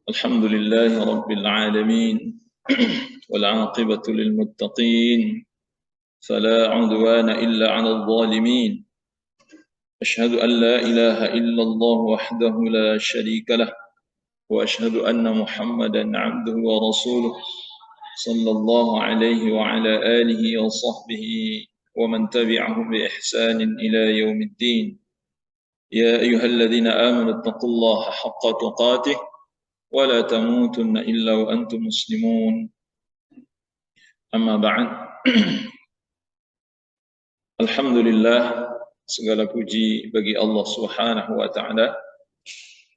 الحمد لله رب العالمين والعاقبة للمتقين فلا عدوان إلا على الظالمين أشهد أن لا إله إلا الله وحده لا شريك له وأشهد أن محمدا عبده ورسوله صلى الله عليه وعلى آله وصحبه ومن تبعهم بإحسان إلى يوم الدين يا أيها الذين آمنوا اتقوا الله حق تقاته ولا تموتن إلا وأنتم مسلمون أما بعد Alhamdulillah, segala puji bagi Allah Subhanahu wa taala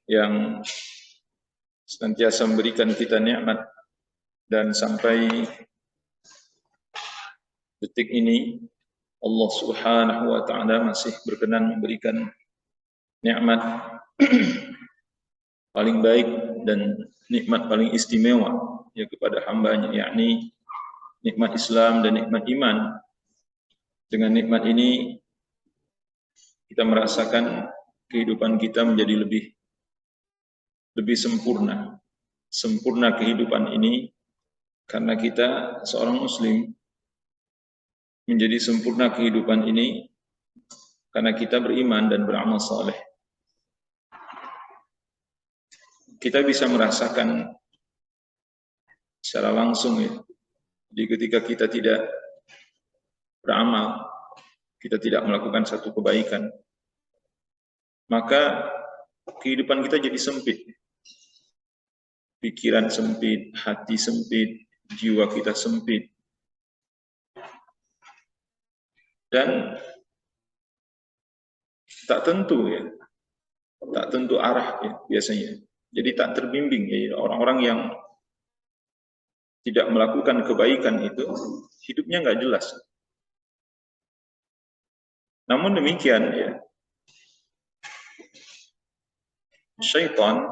yang senantiasa memberikan kita nikmat dan sampai detik ini Allah Subhanahu wa taala masih berkenan memberikan nikmat paling baik dan nikmat paling istimewa ya kepada hambanya, yakni nikmat Islam dan nikmat iman. Dengan nikmat ini kita merasakan kehidupan kita menjadi lebih sempurna. Sempurna kehidupan ini karena kita seorang muslim. Menjadi sempurna kehidupan ini karena kita beriman dan beramal saleh. Kita bisa merasakan secara langsung ya. Jadi ketika kita tidak beramal, kita tidak melakukan satu kebaikan, maka kehidupan kita jadi sempit. Pikiran sempit, hati sempit, jiwa kita sempit. Dan tak tentu ya, tak tentu arah ya biasanya. Jadi tak terbimbing ya, orang-orang yang tidak melakukan kebaikan itu hidupnya nggak jelas. Namun demikian ya, syaitan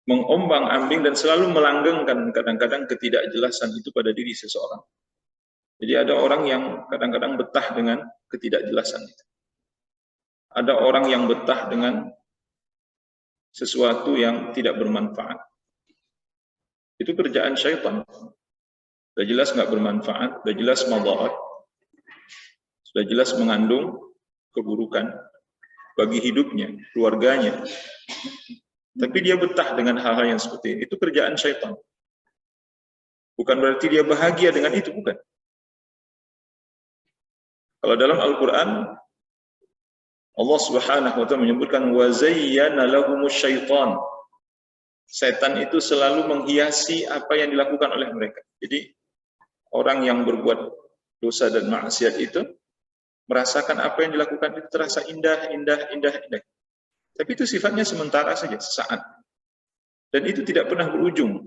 mengombang-ambing dan selalu melanggengkan kadang-kadang ketidakjelasan itu pada diri seseorang. Jadi ada orang yang kadang-kadang betah dengan ketidakjelasan itu. Ada orang yang betah dengan sesuatu yang tidak bermanfaat. Itu kerjaan syaitan. Sudah jelas nggak bermanfaat, sudah jelas madarat, sudah jelas mengandung keburukan bagi hidupnya, keluarganya. Tapi dia betah dengan hal-hal yang seperti itu. Itu kerjaan syaitan. Bukan berarti dia bahagia dengan itu, bukan. Kalau dalam Al-Quran, Allah Subhanahu wa taala menyebutkan wa zayyana lahumus syaitan. Setan itu selalu menghiasi apa yang dilakukan oleh mereka. Jadi orang yang berbuat dosa dan maksiat itu merasakan apa yang dilakukan itu terasa indah. Tapi itu sifatnya sementara saja, sesaat. Dan itu tidak pernah berujung.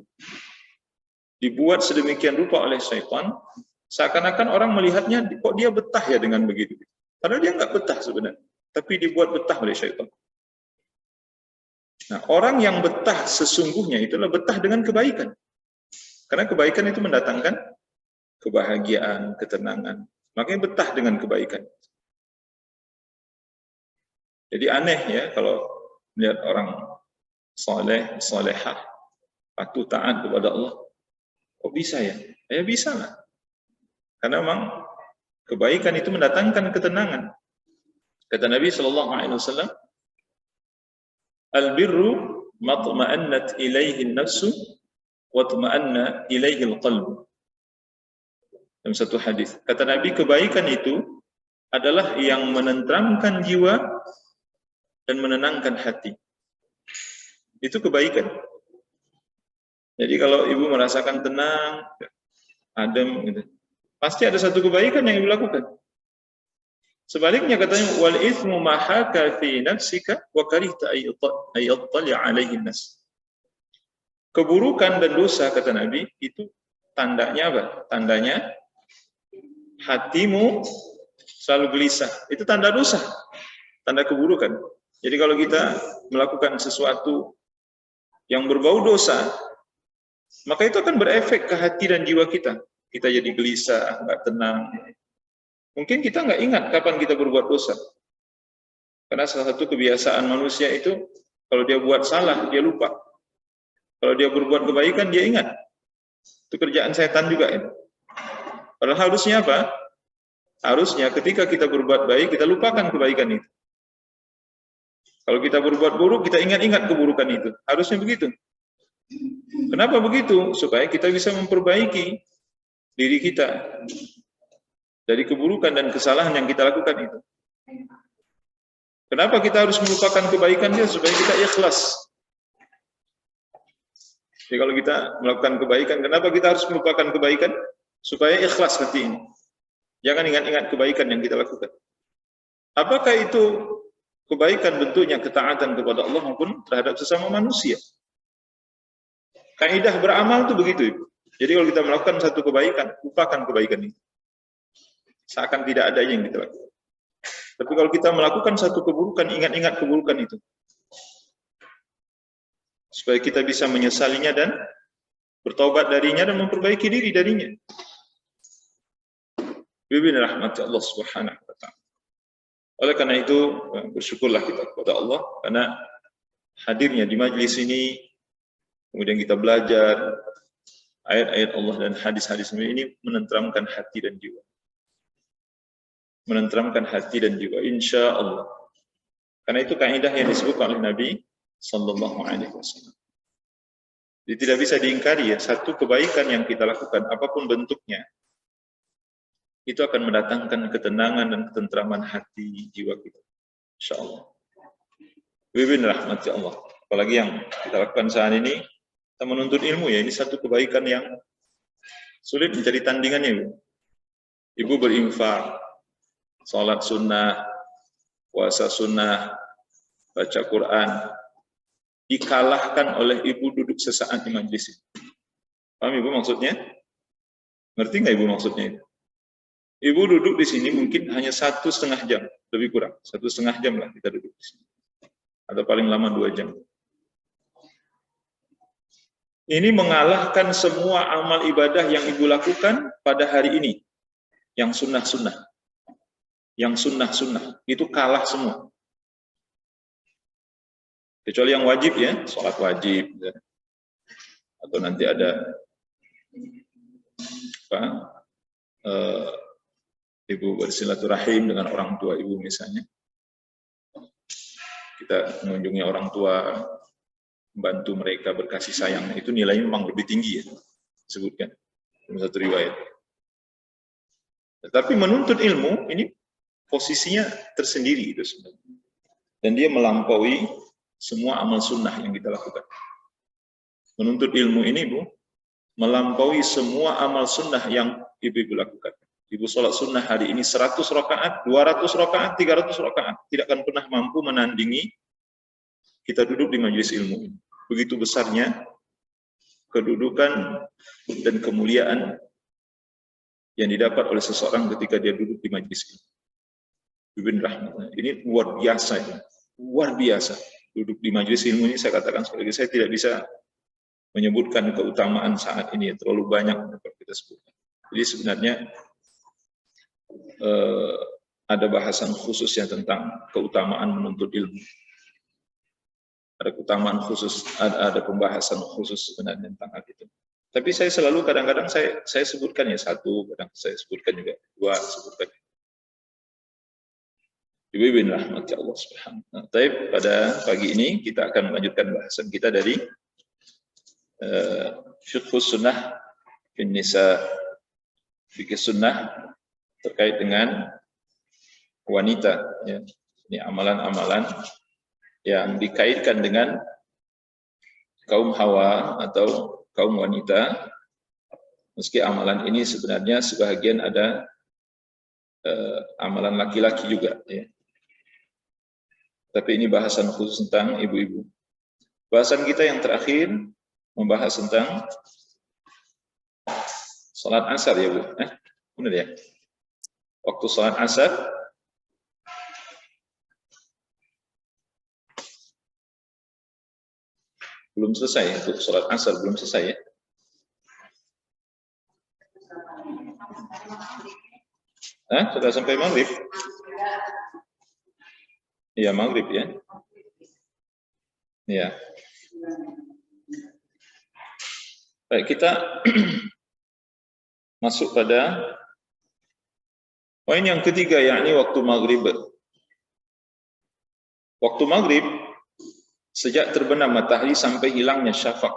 Dibuat sedemikian rupa oleh syaitan, seakan-akan orang melihatnya, kok dia betah ya dengan begitu. Padahal dia nggak betah sebenarnya, tapi dibuat betah oleh syaitan. Nah, orang yang betah sesungguhnya itulah betah dengan kebaikan. Karena kebaikan itu mendatangkan kebahagiaan, ketenangan. Makanya betah dengan kebaikan. Jadi aneh ya kalau melihat orang soleh, solehah, patuh taat kepada Allah. Kok bisa ya? Ya bisa lah. Karena memang kebaikan itu mendatangkan ketenangan. Kata Nabi SAW, Al-birru matma'annat ilaihi an-nafsu wa tuma'anna ilaihi al-qalbu. Dalam satu hadis, kata Nabi, kebaikan itu adalah yang menenteramkan jiwa dan menenangkan hati. Itu kebaikan. Jadi kalau ibu merasakan tenang, adem gitu, pasti ada satu kebaikan yang ibu lakukan. Sebaliknya katanya wal itsmu ma haka fi nafsika wa karihta ayattali alaihi nas. Keburukan dan dosa kata Nabi itu tandanya apa? Tandanya hatimu selalu gelisah. Itu tanda dosa, tanda keburukan. Jadi kalau kita melakukan sesuatu yang berbau dosa, maka itu akan berefek ke hati dan jiwa kita. Kita jadi gelisah, nggak tenang. Mungkin kita nggak ingat kapan kita berbuat dosa. Karena salah satu kebiasaan manusia itu, kalau dia buat salah, dia lupa. Kalau dia berbuat kebaikan, dia ingat. Itu kerjaan setan juga itu. Padahal harusnya apa? Harusnya ketika kita berbuat baik, kita lupakan kebaikan itu. Kalau kita berbuat buruk, kita ingat-ingat keburukan itu. Harusnya begitu. Kenapa begitu? Supaya kita bisa memperbaiki diri kita dari keburukan dan kesalahan yang kita lakukan itu. Kenapa kita harus melupakan kebaikan dia? Supaya kita ikhlas. Jadi kalau kita melakukan kebaikan, kenapa kita harus melupakan kebaikan? Supaya ikhlas hati ini. Jangan ingat-ingat kebaikan yang kita lakukan. Apakah itu kebaikan bentuknya ketaatan kepada Allah maupun terhadap sesama manusia? Kaidah beramal itu begitu. Jadi kalau kita melakukan satu kebaikan, lupakan kebaikan itu. Seakan tidak ada yang kita lakukan. Tapi kalau kita melakukan satu keburukan, ingat-ingat keburukan itu. Supaya kita bisa menyesalinya dan bertaubat darinya dan memperbaiki diri darinya. Bibin rahmat Allah Subhanahu wa ta'ala. Oleh karena itu, bersyukurlah kita kepada Allah karena hadirnya di majelis ini, kemudian kita belajar ayat-ayat Allah dan hadis-hadis ini menenteramkan hati dan jiwa. Menenteramkan hati dan jiwa, insya Allah. Karena itu kaidah yang disebutkan oleh Nabi Sallallahu Alaihi Wasallam. Jadi tidak bisa diingkari ya, satu kebaikan yang kita lakukan, apapun bentuknya, itu akan mendatangkan ketenangan dan ketentraman hati jiwa kita. Insya Allah. Bibin rahmat Allah. Apalagi yang kita lakukan saat ini, kita menuntut ilmu ya, ini satu kebaikan yang sulit mencari tandingannya. Ibu, ibu berinfak, salat sunnah, puasa sunnah, baca Quran, dikalahkan oleh ibu duduk sesaat di majelis ini. Paham ibu maksudnya? Ngerti nggak ibu maksudnya itu? Ibu duduk di sini mungkin hanya 1,5 jam, lebih kurang 1,5 jam lah kita duduk di sini, atau paling lama 2 jam. Ini mengalahkan semua amal ibadah yang ibu lakukan pada hari ini, yang sunnah-sunnah. Yang sunnah-sunnah, itu kalah semua. Kecuali yang wajib ya, sholat wajib. Ya. Atau nanti ada apa, ibu bersilaturahim dengan orang tua ibu misalnya. Kita mengunjungi orang tua, membantu mereka berkasih sayang. Itu nilainya memang lebih tinggi ya, disebutkan. Dalam satu riwayat. Tetapi menuntut ilmu, ini posisinya tersendiri itu sebenarnya. Dan dia melampaui semua amal sunnah yang kita lakukan. Menuntut ilmu ini, Bu, melampaui semua amal sunnah yang ibu lakukan. Ibu sholat sunnah hari ini 100 rakaat, 200 rakaat, 300 rakaat. Tidak akan pernah mampu menandingi kita duduk di majelis ilmu ini. Begitu besarnya kedudukan dan kemuliaan yang didapat oleh seseorang ketika dia duduk di majelis ilmu. Bibin rahmat. Ini luar biasa ya. Luar biasa. Duduk di majelis ilmu ini saya katakan sekali lagi, saya tidak bisa menyebutkan keutamaan saat ini, terlalu banyak yang kita sebutkan. Jadi sebenarnya ada bahasan khususnya tentang keutamaan menuntut ilmu. Ada keutamaan khusus, ada pembahasan khusus sebenarnya tentang hal itu. Tapi saya selalu kadang-kadang saya sebutkan ya satu, kadang saya sebutkan juga dua, sebutkan. Ibn rahmat Allah subhanahu wa ta'ala. Tapi pada pagi ini kita akan melanjutkan bahasan kita dari fiqhus sunnah fin nisa, fikih sunnah terkait dengan wanita ya. Ini amalan-amalan yang dikaitkan dengan kaum hawa atau kaum wanita, meski amalan ini sebenarnya sebahagian ada amalan laki-laki juga ya. Tapi ini bahasan khusus tentang ibu-ibu. Bahasan kita yang terakhir membahas tentang salat asar ya Bu. Benar ya? Waktu salat asar belum selesai, untuk salat asar belum selesai ya. Sudah sampai maghrib? Ya, maghrib ya. Ya. Baik, kita masuk pada poin yang ketiga, yakni waktu maghrib. Waktu maghrib, sejak terbenam matahari sampai hilangnya syafaq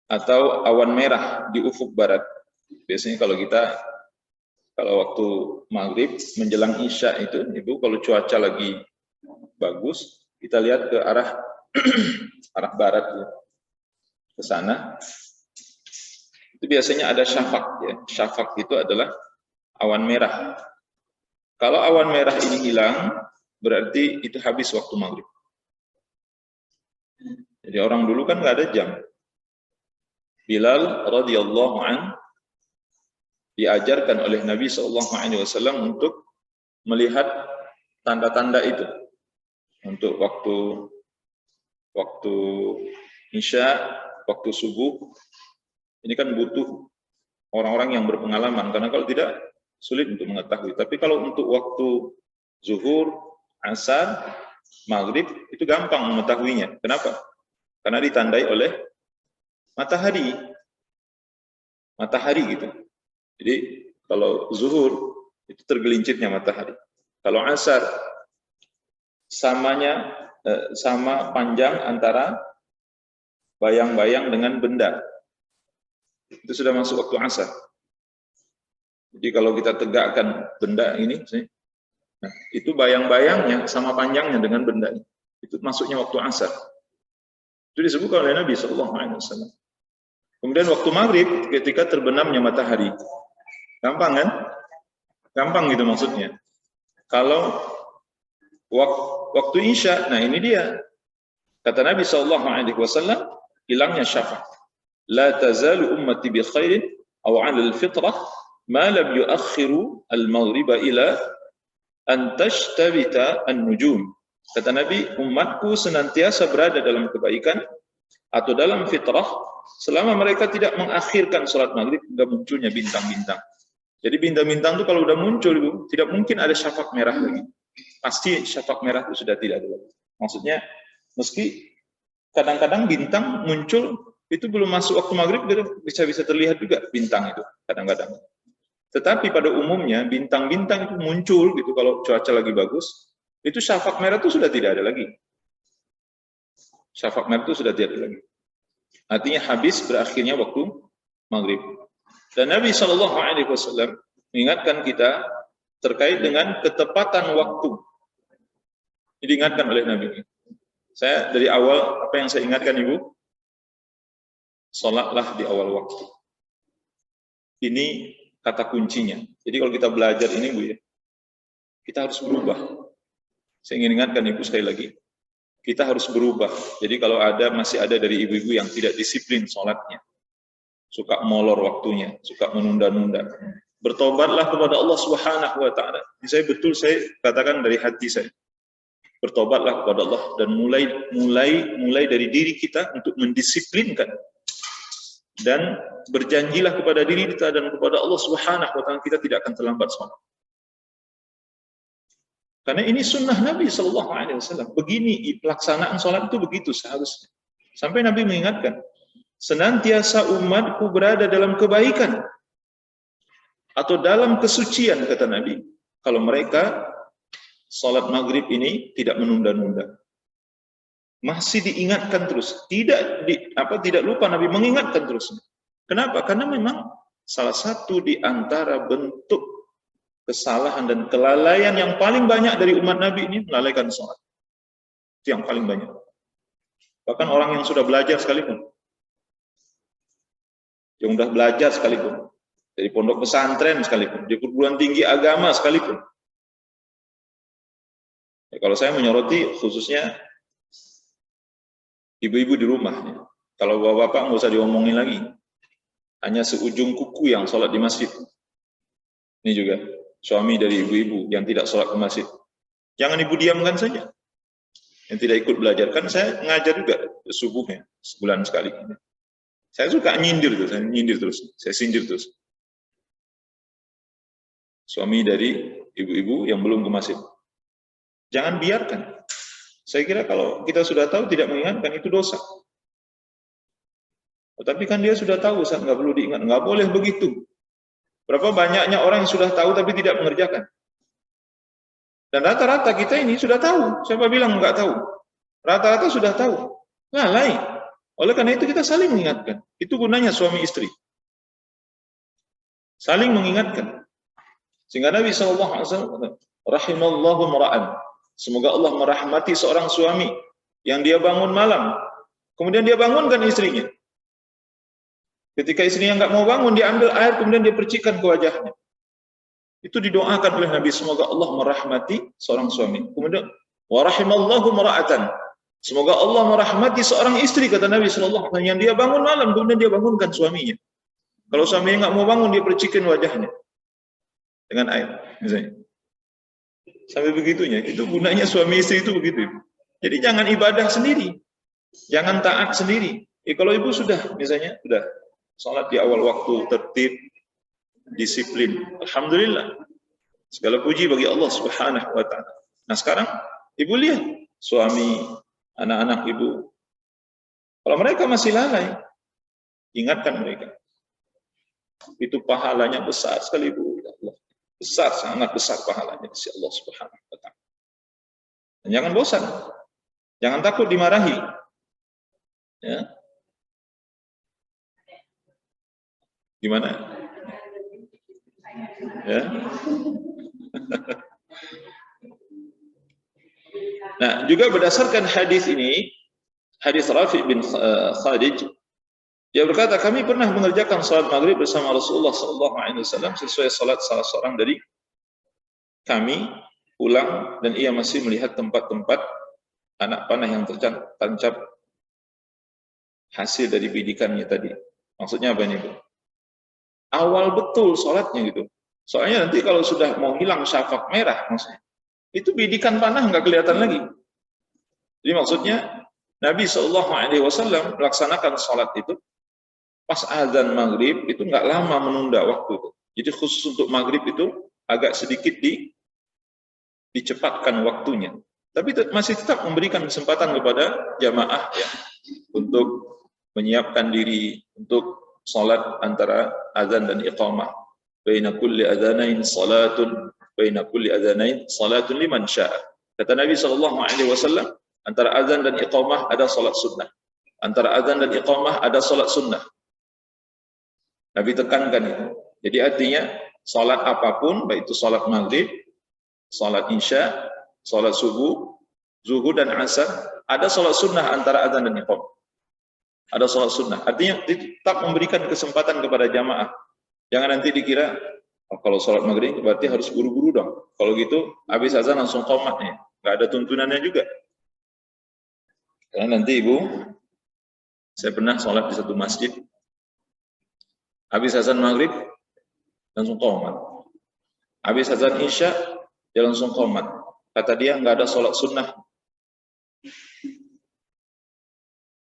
atau awan merah di ufuk barat. Biasanya kalau waktu maghrib menjelang isya itu kalau cuaca lagi bagus, kita lihat ke arah arah barat ke sana. Itu biasanya ada syafaq ya. Syafaq itu adalah awan merah. Kalau awan merah ini hilang, berarti itu habis waktu maghrib. Jadi orang dulu kan nggak ada jam. Bilal radhiyallahu an diajarkan oleh Nabi SAW untuk melihat tanda-tanda itu. Untuk waktu isya, waktu subuh, ini kan butuh orang-orang yang berpengalaman, karena kalau tidak sulit untuk mengetahui. Tapi kalau untuk waktu zuhur, asar, maghrib, itu gampang mengetahuinya. Kenapa? Karena ditandai oleh matahari gitu. Jadi kalau zuhur itu tergelincirnya matahari. Kalau asar sama panjang antara bayang-bayang dengan benda. Itu sudah masuk waktu asar. Jadi kalau kita tegakkan benda ini, nah, itu bayang-bayangnya sama panjangnya dengan benda ini. Itu masuknya waktu asar. Itu disebutkan oleh Nabi SAW. Kemudian waktu maghrib ketika terbenamnya matahari. Gampang kan? Gampang gitu maksudnya. Kalau waktu isya, nah ini dia. Kata Nabi SAW, hilangnya syafaq. La tazalu ummati bi khairin aw 'ala al-fitrah ma lam yuakhiru al-maghriba ila an tashtabita an-nujum. Kata Nabi, umatku senantiasa berada dalam kebaikan atau dalam fitrah selama mereka tidak mengakhirkan salat maghrib hingga munculnya bintang-bintang. Jadi bintang-bintang itu kalau udah muncul itu tidak mungkin ada syafaq merah lagi. Pasti syafaq merah itu sudah tidak ada lagi. Maksudnya meski kadang-kadang bintang muncul itu belum masuk waktu maghrib bisa terlihat juga bintang itu kadang-kadang. Tetapi pada umumnya bintang-bintang itu muncul gitu kalau cuaca lagi bagus, itu syafaq merah itu sudah tidak ada lagi. Syafaq merah itu sudah tidak ada lagi. Artinya habis berakhirnya waktu maghrib. Dan Nabi SAW mengingatkan kita terkait dengan ketepatan waktu. Diingatkan oleh Nabi. Saya dari awal apa yang saya ingatkan Ibu? Salatlah di awal waktu. Ini kata kuncinya. Jadi kalau kita belajar ini Bu ya, kita harus berubah. Saya ingin ingatkan Ibu sekali lagi, kita harus berubah. Jadi kalau masih ada dari ibu-ibu yang tidak disiplin sholatnya, suka molor waktunya, suka menunda-nunda, bertobatlah kepada Allah Subhanahu wa taala. Saya katakan dari hati saya. Bertobatlah kepada Allah dan mulai dari diri kita untuk mendisiplinkan, dan berjanjilah kepada diri kita dan kepada Allah Subhanahu wa taala kita tidak akan terlambat sholat. Karena ini sunnah Nabi SAW. Begini pelaksanaan sholat itu begitu seharusnya. Sampai Nabi mengingatkan, senantiasa umatku berada dalam kebaikan atau dalam kesucian, kata Nabi, kalau mereka sholat maghrib ini tidak menunda-nunda. Masih diingatkan terus, tidak lupa Nabi mengingatkan terus. Kenapa? Karena memang salah satu di antara bentuk kesalahan dan kelalaian yang paling banyak dari umat Nabi ini melalaikan sholat. Itu yang paling banyak. Bahkan orang yang sudah belajar sekalipun, yang sudah belajar sekalipun, dari pondok pesantren sekalipun, di perguruan tinggi agama sekalipun. Ya, kalau saya menyoroti khususnya ibu-ibu di rumah. Ya. Kalau bapak-bapak nggak usah diomongin lagi. Hanya seujung kuku yang sholat di masjid. Ini juga suami dari ibu-ibu yang tidak sholat ke masjid. Jangan ibu diamkan saja. Yang tidak ikut belajar. Kan saya ngajar juga subuhnya, sebulan sekali. Saya suka nyindir terus, saya sindir terus. Suami dari ibu-ibu yang belum ke masjid. Jangan biarkan. Saya kira kalau kita sudah tahu tidak mengingatkan itu dosa. Tetapi kan dia sudah tahu, saat nggak perlu diingat, nggak boleh begitu. Berapa banyaknya orang yang sudah tahu tapi tidak mengerjakan. Dan rata-rata kita ini sudah tahu. Siapa bilang nggak tahu? Rata-rata sudah tahu. Lalai. Oleh karena itu kita saling mengingatkan. Itu gunanya suami istri. Saling mengingatkan. Sehingga Nabi SAW, rahimallahu mara'an. Semoga Allah merahmati seorang suami yang dia bangun malam. Kemudian dia bangunkan istrinya. Ketika istrinya nggak mau bangun, dia ambil air, kemudian dia percikan ke wajahnya. Itu didoakan oleh Nabi, semoga Allah merahmati seorang suami. Kemudian, wa rahimallahu mara'atan. Semoga Allah merahmati seorang istri, kata Nabi SAW, yang dia bangun malam, kemudian dia bangunkan suaminya. Kalau suaminya nggak mau bangun, dia percikan wajahnya dengan air, misalnya. Sampai begitunya. Itu gunanya suami istri itu begitu. Jadi jangan ibadah sendiri, jangan taat sendiri. Kalau ibu sudah, misalnya, sudah sholat di awal waktu, tertib, disiplin, alhamdulillah. Segala puji bagi Allah Subhanahu wa ta'ala. Nah sekarang ibu lihat suami, anak-anak ibu, kalau mereka masih lalai, ingatkan mereka. Itu pahalanya besar sekali ibu. Allah. Besar, sangat besar pahalanya di Allah Subhanahu wa ta'ala. Dan jangan bosan. Jangan takut dimarahi. Ya. Gimana? Ya. Nah, juga berdasarkan hadis ini, hadis Rafi bin Khadij, dia berkata, kami pernah mengerjakan salat maghrib bersama Rasulullah SAW sesuai salat salah seorang dari kami pulang, dan ia masih melihat tempat-tempat anak panah yang tertancap hasil dari bidikannya tadi. Maksudnya apa ini, Bu? Awal betul sholatnya gitu. Soalnya nanti kalau sudah mau hilang syafaq merah, maksudnya, itu bidikan panah nggak kelihatan lagi. Jadi maksudnya Nabi SAW melaksanakan sholat itu pas azan maghrib itu nggak lama menunda waktu itu. Jadi khusus untuk maghrib itu agak sedikit dicepatkan waktunya. Tapi masih tetap memberikan kesempatan kepada jamaah ya untuk menyiapkan diri untuk salat antara azan dan iqamah. Baina kulli adzanain salatun, baina kulli adzanain salatun liman syaa. Kata Nabi SAW, antara azan dan iqamah ada salat sunnah. Antara azan dan iqamah ada salat sunnah. Nabi tekankan itu. Jadi artinya salat apapun, baik itu salat maghrib, salat isya, salat subuh, zuhur dan asar, ada salat sunnah antara azan dan iqamah. Ada salat sunnah. Artinya tetap memberikan kesempatan kepada jamaah. Jangan nanti dikira, oh, kalau salat maghrib berarti harus buru-buru dong. Kalau gitu, habis azan langsung qomat nih. Nggak ada tuntunannya juga. Karena nanti ibu, saya pernah salat di satu masjid. Habis azan maghrib, langsung qomat. Habis azan isya, dia langsung qomat. Kata dia, nggak ada salat sunnah.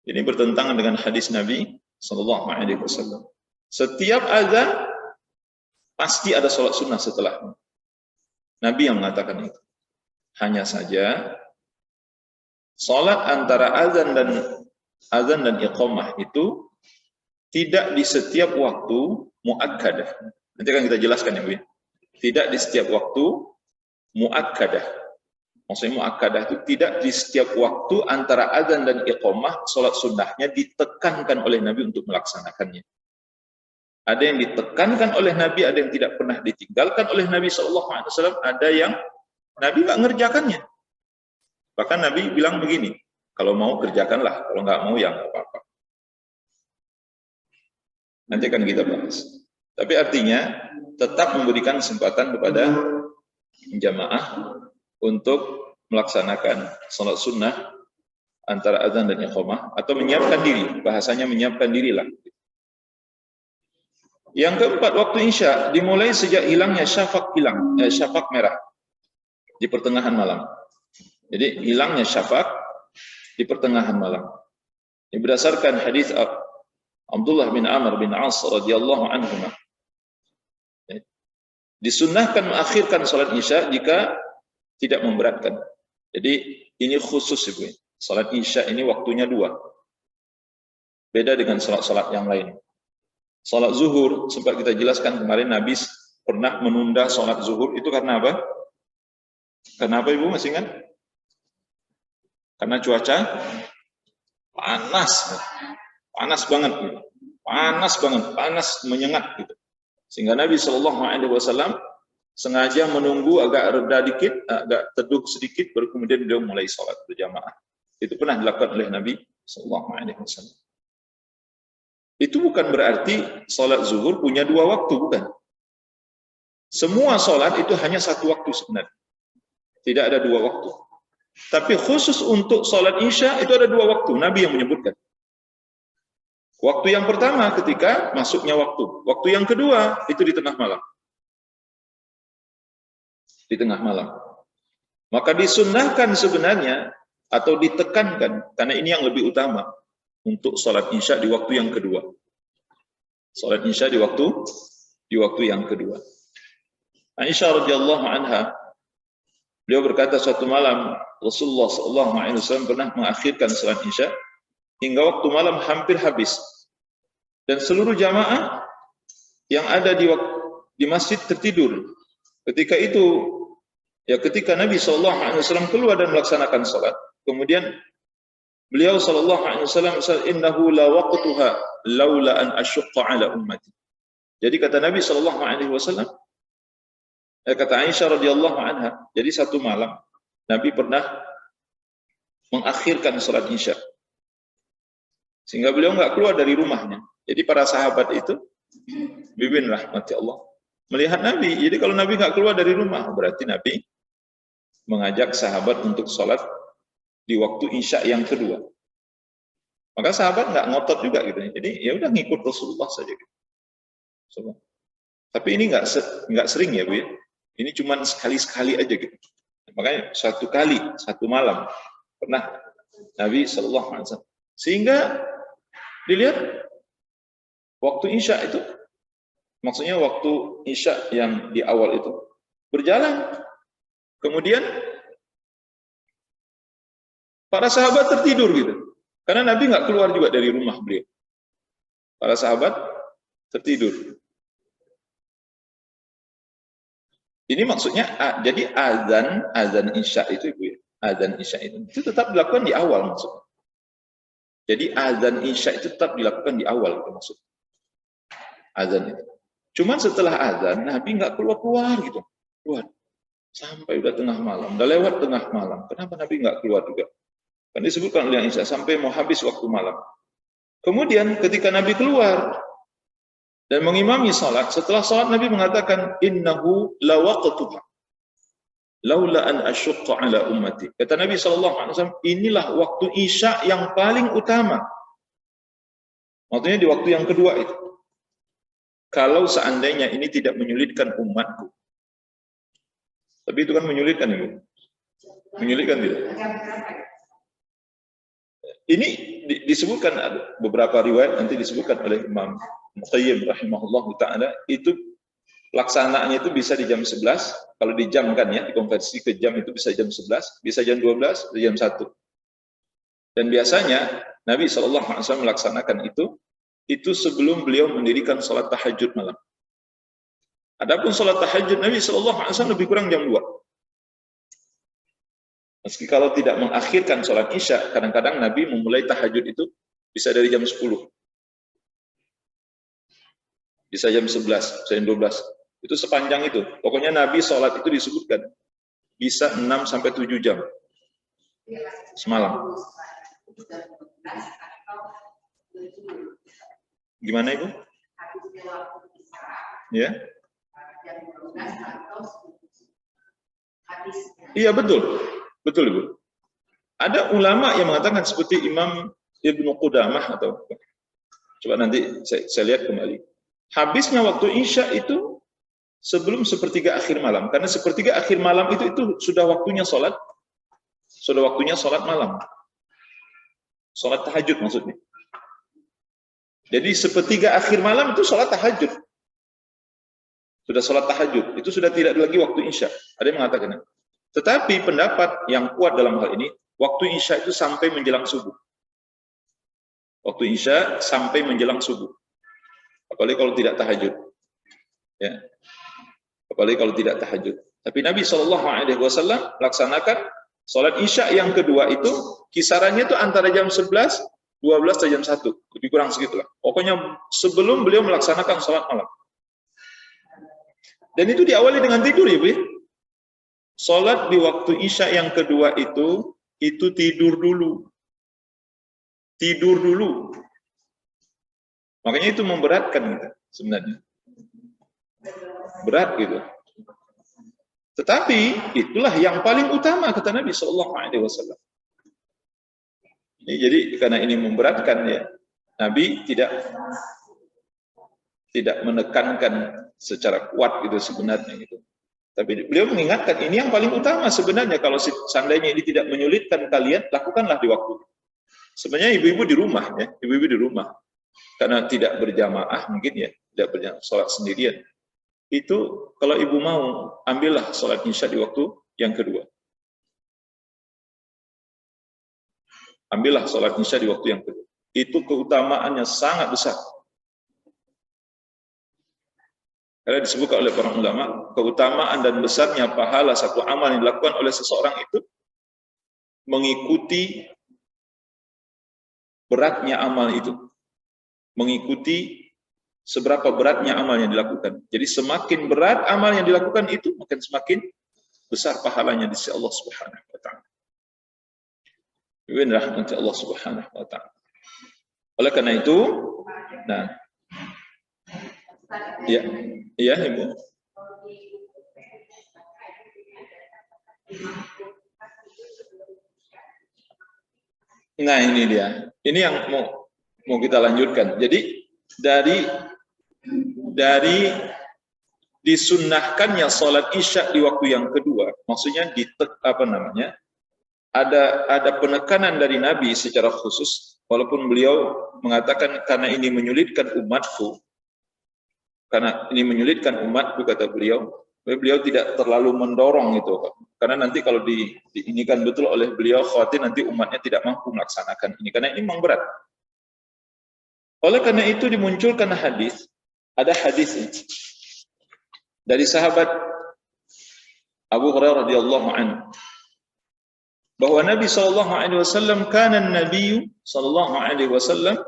Ini bertentangan dengan hadis Nabi SAW. Setiap azan pasti ada sholat sunnah setelahnya. Nabi yang mengatakan itu. Hanya saja sholat antara azan dan iqamah itu tidak di setiap waktu muakkadah. Nanti akan kita jelaskan ya, Bu. Tidak di setiap waktu muakkadah. Maksudnya muakkadah itu tidak di setiap waktu antara azan dan iqamah sholat sunnahnya ditekankan oleh Nabi untuk melaksanakannya. Ada yang ditekankan oleh Nabi, ada yang tidak pernah ditinggalkan oleh Nabi SAW, ada yang Nabi nggak ngerjakannya. Bahkan Nabi bilang begini, kalau mau kerjakanlah, kalau nggak mau ya nggak apa-apa. Nanti akan kita bahas. Tapi artinya tetap memberikan kesempatan kepada jamaah untuk melaksanakan sholat sunnah antara azan dan iqamah, atau menyiapkan diri, bahasanya menyiapkan dirilah. Yang keempat, waktu isya dimulai sejak hilangnya syafaq merah di pertengahan malam. Jadi hilangnya syafaq di pertengahan malam. Ini berdasarkan hadis Abdullah bin Amr bin As radhiyallahu anhu. Disunnahkan mengakhirkan salat isya jika tidak memberatkan. Jadi ini khusus Ibu. Salat Isya ini waktunya 2. Beda dengan salat-salat yang lain. Salat zuhur, sempat kita jelaskan kemarin, Nabi pernah menunda salat zuhur itu karena apa? Karena apa Ibu, masih ingat? Karena cuaca panas. Panas banget. Panas menyengat gitu. Sehingga Nabi SAW sengaja menunggu agak reda dikit, agak teduh sedikit, baru kemudian beliau mulai salat berjamaah. Itu pernah dilakukan oleh Nabi SAW. Itu bukan berarti salat zuhur punya 2 waktu, bukan. Semua salat itu hanya 1 waktu sebenarnya. Tidak ada 2 waktu. Tapi khusus untuk salat Isya itu ada 2 waktu. Nabi yang menyebutkan. Waktu yang pertama ketika masuknya waktu. Waktu yang kedua itu di tengah malam. Di tengah malam. Maka disunnahkan sebenarnya atau ditekankan, karena ini yang lebih utama, untuk salat Isya di waktu yang kedua. Salat Isya di waktu yang kedua. Aisyah radhiyallahu anha, beliau berkata suatu malam Rasulullah SAW pernah mengakhirkan salat Isya hingga waktu malam hampir habis, dan seluruh jamaah yang ada di masjid tertidur. Ketika itu, ketika Nabi SAW keluar dan melaksanakan salat, kemudian beliau SAW, innahu la waqtuha laula an asyqa ala ummati. Jadi kata Nabi SAW, kata Aisyah radhiyallahu anha, jadi satu malam Nabi pernah mengakhirkan salat Isya, sehingga beliau nggak keluar dari rumahnya. Jadi para sahabat itu, bibin rahmati Allah, melihat Nabi. Jadi kalau Nabi nggak keluar dari rumah, berarti Nabi mengajak sahabat untuk salat di waktu Isya yang kedua. Maka sahabat nggak ngotot juga gitu. Jadi ya udah ngikut Rasulullah saja gitu. Tapi ini nggak sering ya Bu ya. Ini cuma sekali-sekali aja gitu. Makanya satu kali, satu malam pernah Nabi SAW. Sehingga dilihat waktu Isya itu, maksudnya waktu Isya yang di awal itu berjalan. Kemudian para sahabat tertidur gitu. Karena Nabi nggak keluar juga dari rumah beliau. Para sahabat tertidur. Ini maksudnya, jadi azan Isya itu Ibu ya, azan Isya itu tetap dilakukan di awal maksudnya. Jadi azan Isya itu tetap dilakukan di awal itu maksudnya. Azan itu. Cuman setelah azan Nabi nggak keluar gitu. Keluar. Sampai udah tengah malam, udah lewat tengah malam. Kenapa Nabi nggak keluar juga? Kan disebutkan oleh Isya sampai mau habis waktu malam. Kemudian ketika Nabi keluar dan mengimami salat, setelah salat Nabi mengatakan innahu la waqtuha laula an asyqa ala ummati. Kata Nabi SAW, inilah waktu Isya yang paling utama. Maksudnya di waktu yang kedua itu. Kalau seandainya ini tidak menyulitkan umatku. Tapi itu kan menyulitkan Ibu. Menyulitkan tidak? Ini disebutkan beberapa riwayat, nanti disebutkan oleh Imam Qayyim rahimahullah ta'ala, itu laksanaannya itu bisa di jam 11, kalau dijamkan ya, dikonversi ke jam itu bisa jam 11, bisa jam 12, bisa jam 1. Dan biasanya Nabi SAW melaksanakan itu sebelum beliau mendirikan salat tahajud malam. Adapun salat tahajud Nabi SAW lebih kurang jam 2. Meski kalau tidak mengakhirkan sholat Isya, kadang-kadang Nabi memulai tahajud itu bisa dari jam 10. Bisa jam 11, bisa jam 12. Itu sepanjang itu. Pokoknya Nabi sholat itu disebutkan bisa 6-7 jam semalam. Gimana Ibu? Ya? Iya betul. Betul Ibu. Ada ulama yang mengatakan seperti Imam Ibnu Qudamah atau coba nanti saya lihat kembali. Habisnya waktu Isya itu sebelum sepertiga akhir malam, karena sepertiga akhir malam itu sudah waktunya sholat, malam, sholat tahajud maksudnya. Jadi sepertiga akhir malam itu sholat tahajud, sudah sholat tahajud, itu sudah tidak lagi waktu Isya. Ada yang mengatakan. Tetapi pendapat yang kuat dalam hal ini, waktu Isya itu sampai menjelang subuh. Waktu Isya sampai menjelang subuh. Apalagi kalau tidak tahajud. Ya. Apalagi kalau tidak tahajud. Tapi Nabi SAW melaksanakan sholat Isya yang kedua itu, kisarannya itu antara jam 11, 12 atau jam 1. Lebih kurang segitulah. Pokoknya sebelum beliau melaksanakan sholat malam. Dan itu diawali dengan tidur ya Bu. Sholat di waktu Isya yang kedua itu tidur dulu. Tidur dulu. Makanya itu memberatkan gitu sebenarnya. Berat gitu. Tetapi itulah yang paling utama kata Nabi SAW. Jadi karena ini memberatkan ya, Nabi tidak menekankan secara kuat gitu sebenarnya gitu. Tapi beliau mengingatkan ini yang paling utama sebenarnya. Kalau seandainya ini tidak menyulitkan kalian, lakukanlah di waktu. Sebenarnya ibu-ibu di rumah ya, ibu-ibu di rumah. Karena tidak berjamaah mungkin ya, tidak berjamaah sholat sendirian. Itu kalau ibu mau, ambillah sholat Isya di waktu yang kedua. Ambillah sholat Isya di waktu yang kedua. Itu keutamaannya sangat besar. Karena disebutkan oleh para ulama, keutamaan dan besarnya pahala satu amal yang dilakukan oleh seseorang itu mengikuti beratnya amal itu. Mengikuti seberapa beratnya amal yang dilakukan. Jadi semakin berat amal yang dilakukan itu, makin semakin besar pahalanya di sisi Allah Subhanahu wa taala. Ibn rahmati Allah Subhanahu wa taala. Oleh karena itu, nah ya, iya Ibu. Nah, ini dia. Ini yang mau kita lanjutkan. Jadi dari disunnahkannya sholat Isya di waktu yang kedua, maksudnya ada penekanan dari Nabi secara khusus, walaupun beliau mengatakan karena ini menyulitkan umatku, kata beliau tidak terlalu mendorong itu, karena nanti kalau diinikan betul oleh beliau, khawatir nanti umatnya tidak mampu melaksanakan ini, karena ini memang berat. Oleh karena itu dimunculkan ada hadis dari sahabat Abu Hurairah radhiyallahu anhu bahwa Nabi SAW kana an-nabiy sallallahu alaihi wasallam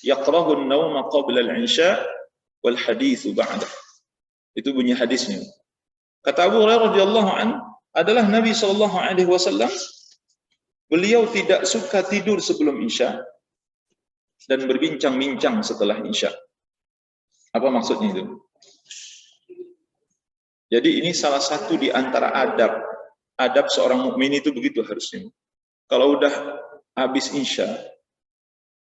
yaqrahu an-nawma qabla al-'isha wal haditsu ba'da. Itu bunyi hadisnya. Kata Abu Hurairah radhiyallahu anhu adalah Nabi SAW beliau tidak suka tidur sebelum Isya dan berbincang-bincang setelah Isya. Apa maksudnya itu? Jadi ini salah satu di antara adab seorang mukmin itu begitu harusnya. Kalau udah habis Isya,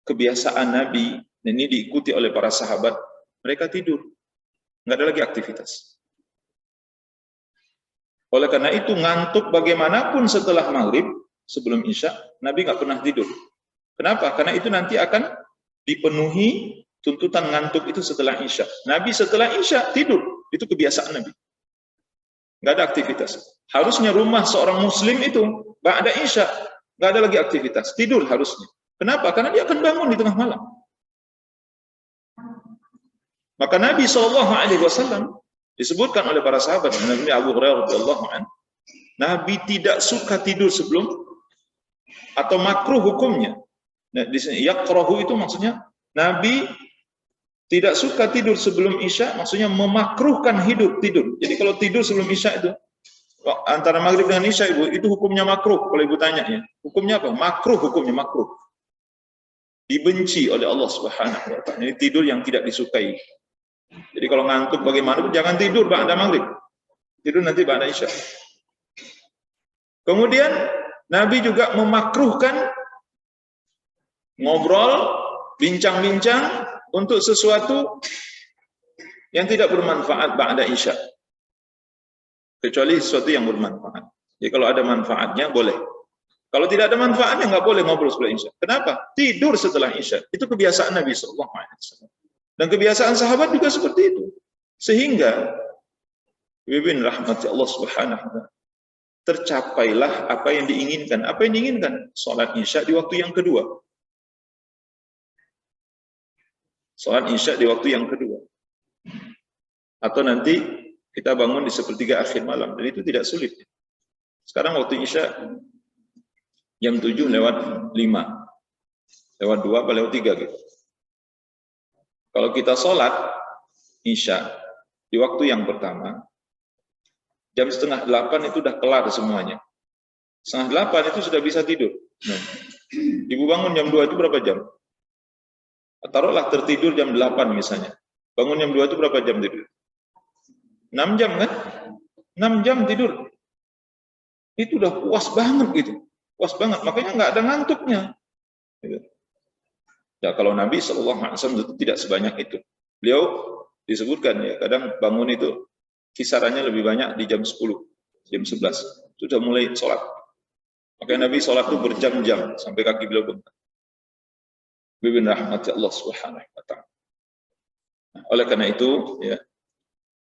kebiasaan Nabi, dan ini diikuti oleh para sahabat, mereka tidur. Nggak ada lagi aktivitas. Oleh karena itu ngantuk bagaimanapun setelah maghrib, sebelum Isya, Nabi nggak pernah tidur. Kenapa? Karena itu nanti akan dipenuhi tuntutan ngantuk itu setelah Isya. Nabi setelah Isya tidur, itu kebiasaan Nabi. Nggak ada aktivitas. Harusnya rumah seorang muslim itu, ba'da Isya, nggak ada lagi aktivitas. Tidur harusnya. Kenapa? Karena dia akan bangun di tengah malam. Maka Nabi SAW disebutkan oleh para sahabat, Nabi Abu Hurairah radhiyallahu anhu, Nabi tidak suka tidur sebelum, atau makruh hukumnya. Nah, di sini yaqrahu itu maksudnya Nabi tidak suka tidur sebelum Isya, maksudnya memakruhkan tidur. Jadi kalau tidur sebelum Isya itu antara maghrib dengan Isya itu hukumnya makruh. Kalau ibu tanya ya, hukumnya apa? Makruh, hukumnya makruh. Dibenci oleh Allah Subhanahu wa taala. Ini tidur yang tidak disukai. Jadi kalau ngantuk bagaimana jangan tidur ba'da maghrib. Tidur nanti ba'da Isya. Kemudian Nabi juga memakruhkan ngobrol, bincang-bincang untuk sesuatu yang tidak bermanfaat ba'da Isya. Kecuali sesuatu yang bermanfaat. Jadi kalau ada manfaatnya boleh. Kalau tidak ada manfaatnya nggak boleh ngobrol setelah Isya. Kenapa? Tidur setelah Isya. Itu kebiasaan Nabi SAW. Dan kebiasaan sahabat juga seperti itu. Sehingga Ibn rahmati Allah Subhanahu wa taala, tercapailah apa yang diinginkan. Apa yang diinginkan? Sholat Isya di waktu yang kedua. Sholat Isya di waktu yang kedua. Atau nanti kita bangun di sepertiga akhir malam. Dan itu tidak sulit. Sekarang waktu Isya jam 7 lewat 5. Lewat 2 atau lewat 3 gitu. Kalau kita sholat Isya di waktu yang pertama, jam setengah 8 itu udah kelar semuanya. Setengah 8 itu sudah bisa tidur. Nah, ibu bangun jam 2 itu berapa jam? Taruhlah tertidur jam 8 misalnya. Bangun jam 2 itu berapa jam tidur? 6 jam kan? 6 jam tidur. Itu udah puas banget gitu. Puas banget, makanya nggak ada ngantuknya. Gitu. Ya, kalau Nabi SAW itu tidak sebanyak itu. Beliau disebutkan ya, kadang bangun itu kisarannya lebih banyak di jam 10, jam 11. Sudah mulai sholat. Makanya Nabi sholat itu berjam-jam sampai kaki beliau bengkak. Bibin rahmati Allah Subhanahu wa ta'ala. Nah, oleh karena itu, ya,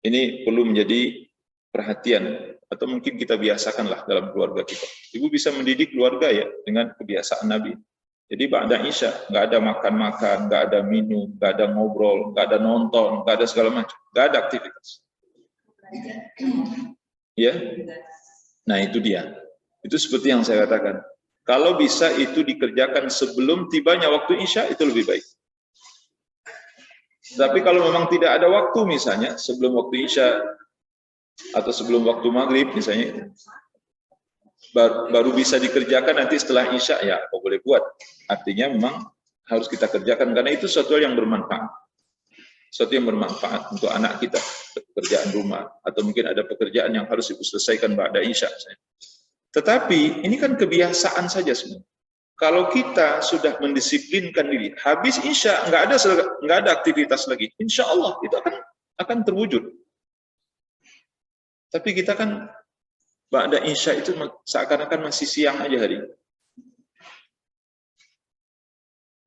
ini perlu menjadi perhatian atau mungkin kita biasakanlah dalam keluarga kita. Ibu bisa mendidik keluarga ya dengan kebiasaan Nabi. Jadi ba'da Isya nggak ada makan-makan, nggak ada minum, nggak ada ngobrol, nggak ada nonton, nggak ada segala macam, nggak ada aktivitas. Ya, nah itu dia. Itu seperti yang saya katakan. Kalau bisa itu dikerjakan sebelum tibanya waktu Isya itu lebih baik. Tapi kalau memang tidak ada waktu misalnya sebelum waktu Isya atau sebelum waktu Maghrib misalnya, baru bisa dikerjakan nanti setelah Isya, ya apa boleh buat. Artinya memang harus kita kerjakan karena itu sesuatu yang bermanfaat. Sesuatu yang bermanfaat untuk anak kita, pekerjaan rumah atau mungkin ada pekerjaan yang harus ibu selesaikan ba'da Isya. Tetapi ini kan kebiasaan saja semua. Kalau kita sudah mendisiplinkan diri, habis Isya nggak ada aktivitas lagi, insya Allah itu akan terwujud. Tapi kita kan ba'da Isya itu seakan-akan masih siang aja hari.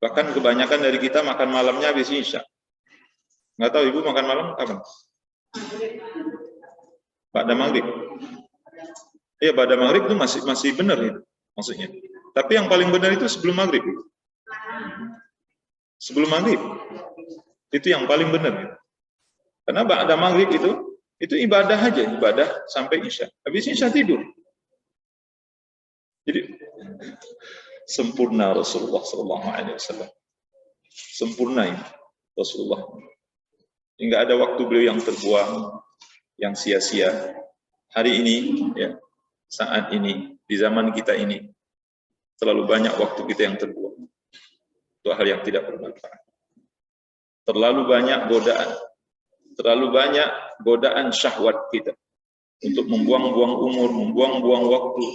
Bahkan kebanyakan dari kita makan malamnya habis Isya. Nggak tahu ibu makan malam kapan? Ba'da Maghrib. Iya, ba'da Maghrib itu masih benar itu maksudnya. Tapi yang paling benar itu sebelum Maghrib. Sebelum Maghrib. Itu yang paling benar. Gitu. Karena ba'da Maghrib itu ibadah aja, ibadah sampai Isya. Habis Isya tidur. Jadi sempurna Rasulullah SAW. Sempurna ini Rasulullah. Enggak ada waktu beliau yang terbuang, yang sia-sia. Hari ini, ya, saat ini, di zaman kita ini, terlalu banyak waktu kita yang terbuang untuk hal yang tidak bermanfaat. Terlalu banyak godaan syahwat kita untuk membuang-buang umur, membuang-buang waktu,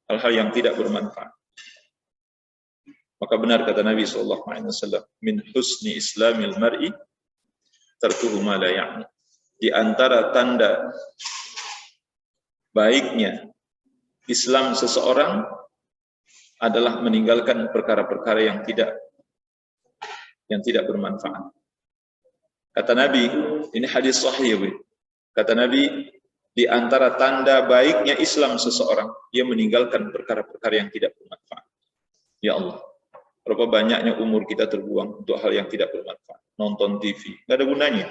hal-hal yang tidak bermanfaat. Maka benar kata Nabi SAW, min husni islamil mar'i tarkuhu ma la ya'ni. Di antara tanda baiknya Islam seseorang adalah meninggalkan perkara-perkara yang tidak bermanfaat. Kata Nabi, ini hadis sahih. Kata Nabi, di antara tanda baiknya Islam seseorang, dia meninggalkan perkara-perkara yang tidak bermanfaat. Ya Allah, berapa banyaknya umur kita terbuang untuk hal yang tidak bermanfaat. Nonton TV, nggak ada gunanya.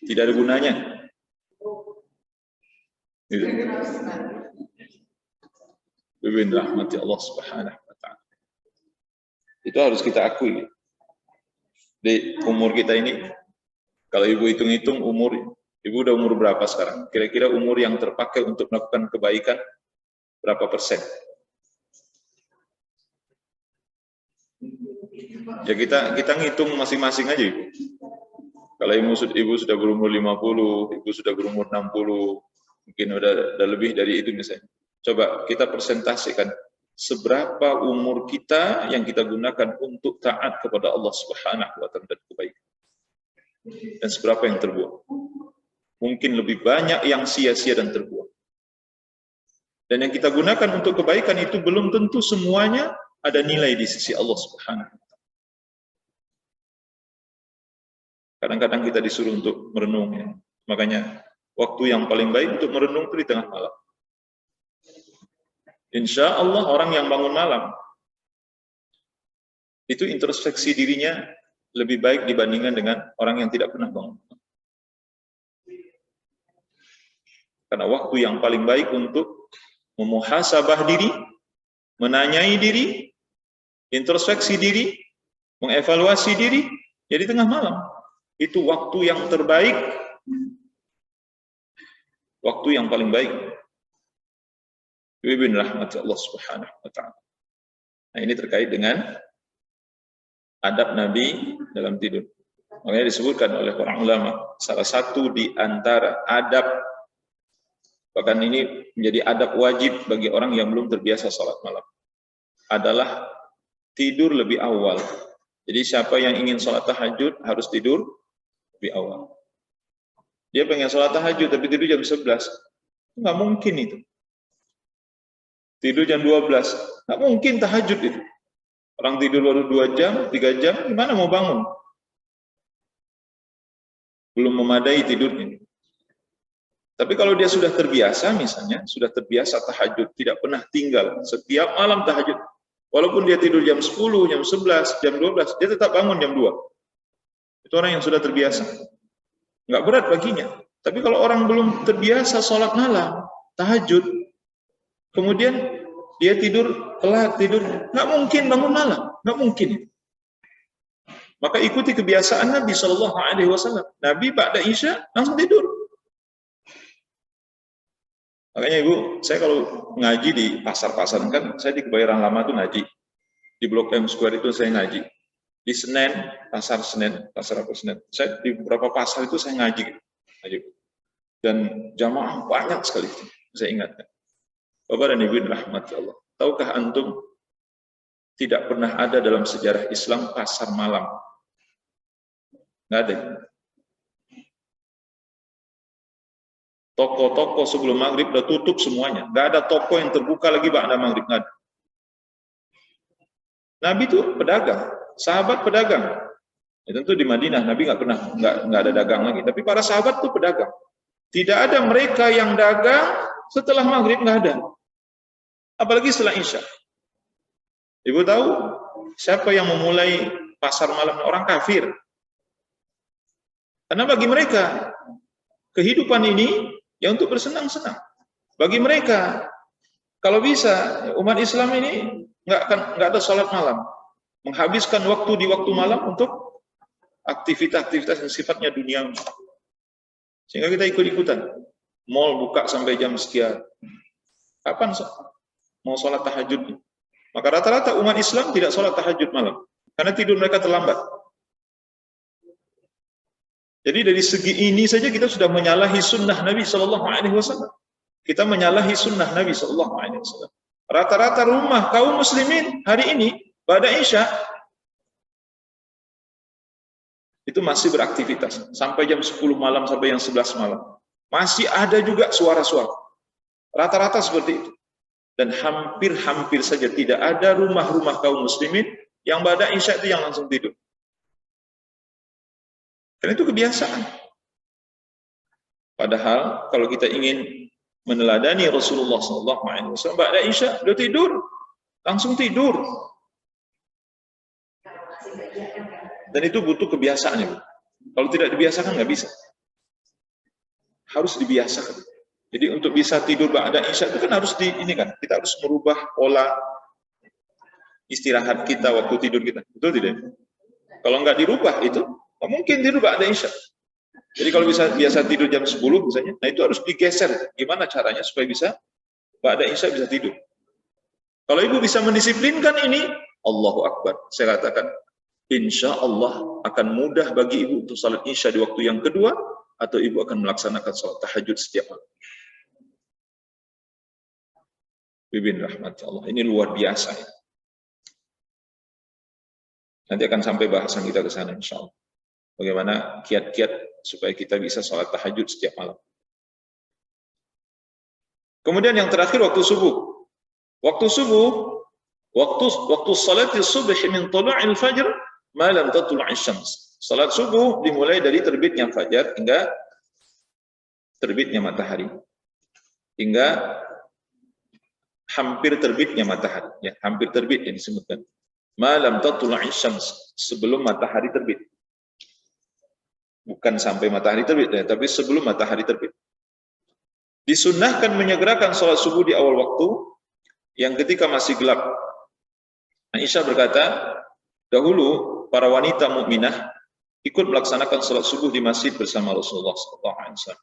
Tidak ada gunanya. Bibin rahmati Allah Subhanahu wa ta'ala. Itu harus kita akui. Di umur kita ini, kalau ibu hitung-hitung umur, ibu udah umur berapa sekarang? Kira-kira umur yang terpakai untuk melakukan kebaikan berapa persen? Ya kita ngitung masing-masing aja ibu. Kalau ibu sudah berumur 50, ibu sudah berumur 60, mungkin udah lebih dari itu misalnya. Coba kita presentasikan seberapa umur kita yang kita gunakan untuk taat kepada Allah Subhanahu wa ta'ala dan kebaikan. Dan seberapa yang terbuang. Mungkin lebih banyak yang sia-sia dan terbuang. Dan yang kita gunakan untuk kebaikan itu belum tentu semuanya ada nilai di sisi Allah Subhanahu wa ta'ala. Kadang-kadang kita disuruh untuk merenung ya. Makanya Waktu yang paling baik untuk merenung itu di tengah malam. Insya Allah orang yang bangun malam itu introspeksi dirinya lebih baik dibandingkan dengan orang yang tidak pernah bangun. Karena waktu yang paling baik untuk memuhasabah diri, menanyai diri, introspeksi diri, mengevaluasi diri, jadi tengah malam. Itu waktu yang terbaik, waktu yang paling baik. Ibn rahmat Allah subhanahu wa ta'ala. Nah, ini terkait dengan adab Nabi dalam tidur. Makanya disebutkan oleh para ulama, salah satu di antara adab, bahkan ini menjadi adab wajib bagi orang yang belum terbiasa sholat malam, adalah tidur lebih awal. Jadi siapa yang ingin sholat tahajud harus tidur lebih awal. Dia pengen sholat tahajud tapi tidur jam 11, nggak mungkin itu. Tidur jam 12, nggak mungkin tahajud itu. Orang tidur baru 2 jam, 3 jam, gimana mau bangun? Belum memadai tidurnya. Tapi kalau dia sudah terbiasa, misalnya, sudah terbiasa tahajud, tidak pernah tinggal, setiap malam tahajud. Walaupun dia tidur jam 10, jam 11, jam 12, dia tetap bangun jam 2. Itu orang yang sudah terbiasa. Nggak berat baginya. Tapi kalau orang belum terbiasa sholat malam, tahajud, kemudian dia tidur telat, tidur, nggak mungkin bangun malam, nggak mungkin. Maka ikuti kebiasaan Nabi Shallallahu Alaihi Wasallam. Nabi ba'da Isya langsung tidur. Makanya Ibu, saya kalau ngaji di pasar-pasar, kan saya di Kebayoran Lama tuh ngaji. Di Blok M Square itu saya ngaji. Di Senen, pasar Senen, pasar apa Senen. Saya di beberapa pasar itu saya ngaji. Dan jamaah banyak sekali, saya ingatkan. Bapak dan Ibu rahmati Allah. Tahukah antum tidak pernah ada dalam sejarah Islam pasar malam? Nggak ada. Toko-toko sebelum maghrib udah tutup semuanya. Nggak ada toko yang terbuka lagi ba'da maghrib. Nggak ada. Nabi itu pedagang, sahabat pedagang. Ya, tentu di Madinah Nabi nggak ada dagang lagi. Tapi para sahabat itu pedagang. Tidak ada mereka yang dagang setelah maghrib, nggak ada. Apalagi setelah Isya. Ibu tahu siapa yang memulai pasar malam? Orang kafir. Karena bagi mereka kehidupan ini ya untuk bersenang-senang. Bagi mereka kalau bisa umat Islam ini nggak ada sholat malam, menghabiskan waktu di waktu malam untuk aktivitas-aktivitas yang sifatnya duniawi. Sehingga kita ikut-ikutan. Mall buka sampai jam sekian. Kapan mau sholat tahajud? Maka rata-rata umat Islam tidak sholat tahajud malam karena tidur mereka terlambat. Jadi dari segi ini saja kita sudah menyalahi sunnah Nabi Shallallahu Alaihi Wasallam. Kita menyalahi sunnah Nabi Shallallahu Alaihi Wasallam. Rata-rata rumah kaum muslimin hari ini pada Isya itu masih beraktivitas sampai jam 10 malam sampai jam 11 malam. Masih ada juga suara-suara. Rata-rata seperti itu. Dan hampir-hampir saja tidak ada rumah-rumah kaum muslimin yang pada Isya itu yang langsung tidur. Karena itu kebiasaan. Padahal kalau kita ingin meneladani Rasulullah SAW, pada Isya udah tidur, langsung tidur. Dan itu butuh kebiasaan. Kalau tidak dibiasakan nggak bisa. Harus dibiasakan. Jadi untuk bisa tidur ba'da Isya itu kan harus kita harus merubah pola istirahat kita waktu tidur kita. Betul tidak? Kalau nggak dirubah itu, nggak mungkin tidur ba'da Isya. Jadi kalau biasa tidur jam 10 misalnya, nah itu harus digeser. Gimana caranya supaya bisa ba'da Isya bisa tidur? Kalau ibu bisa mendisiplinkan ini, Allahu Akbar. Saya katakan, insya Allah akan mudah bagi ibu untuk salat Isya di waktu yang kedua, atau ibu akan melaksanakan salat tahajud setiap malam. Bibin rahmat Allah. Ini luar biasa. Ya. Nanti akan sampai bahasan kita ke sana insya Allah. Bagaimana kiat-kiat supaya kita bisa sholat tahajud setiap malam. Kemudian yang terakhir waktu subuh. Waktu subuh, waktu salat subuh min tulu'il fajr ma lam tatlu'is syams. Salat subuh dimulai dari terbitnya fajar hingga terbitnya matahari hingga hampir terbitnya matahari, ya, hampir terbit yang disebutkan. Malam tatlu'i syams, sebelum matahari terbit. Bukan sampai matahari terbit, ya, tapi sebelum matahari terbit. Disunnahkan menyegerakan sholat subuh di awal waktu yang ketika masih gelap. Aisyah berkata, dahulu para wanita mukminah ikut melaksanakan sholat subuh di masjid bersama Rasulullah SAW.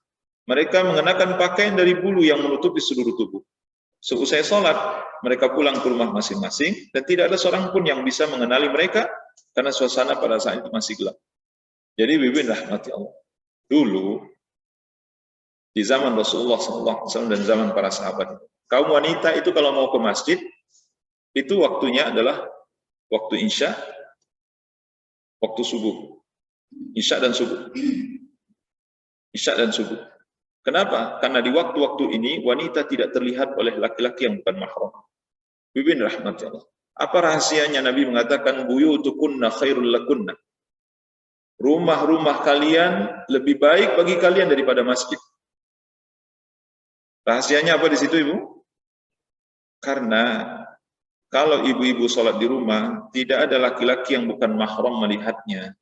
Mereka mengenakan pakaian dari bulu yang menutupi seluruh tubuh. Seusai sholat, mereka pulang ke rumah masing-masing dan tidak ada seorang pun yang bisa mengenali mereka karena suasana pada saat itu masih gelap. Jadi bibi rahmati Allah. Dulu di zaman Rasulullah SAW dan zaman para sahabat, kaum wanita itu kalau mau ke masjid itu waktunya adalah waktu isya, waktu subuh, isya dan subuh, isya dan subuh. Kenapa? Karena di waktu-waktu ini wanita tidak terlihat oleh laki-laki yang bukan mahram. Bibin rahmati Allah. Apa rahasianya Nabi mengatakan buyutukunna khairul lakunna? Rumah-rumah kalian lebih baik bagi kalian daripada masjid. Rahasianya apa di situ, Ibu? Karena kalau ibu-ibu sholat di rumah, tidak ada laki-laki yang bukan mahram melihatnya.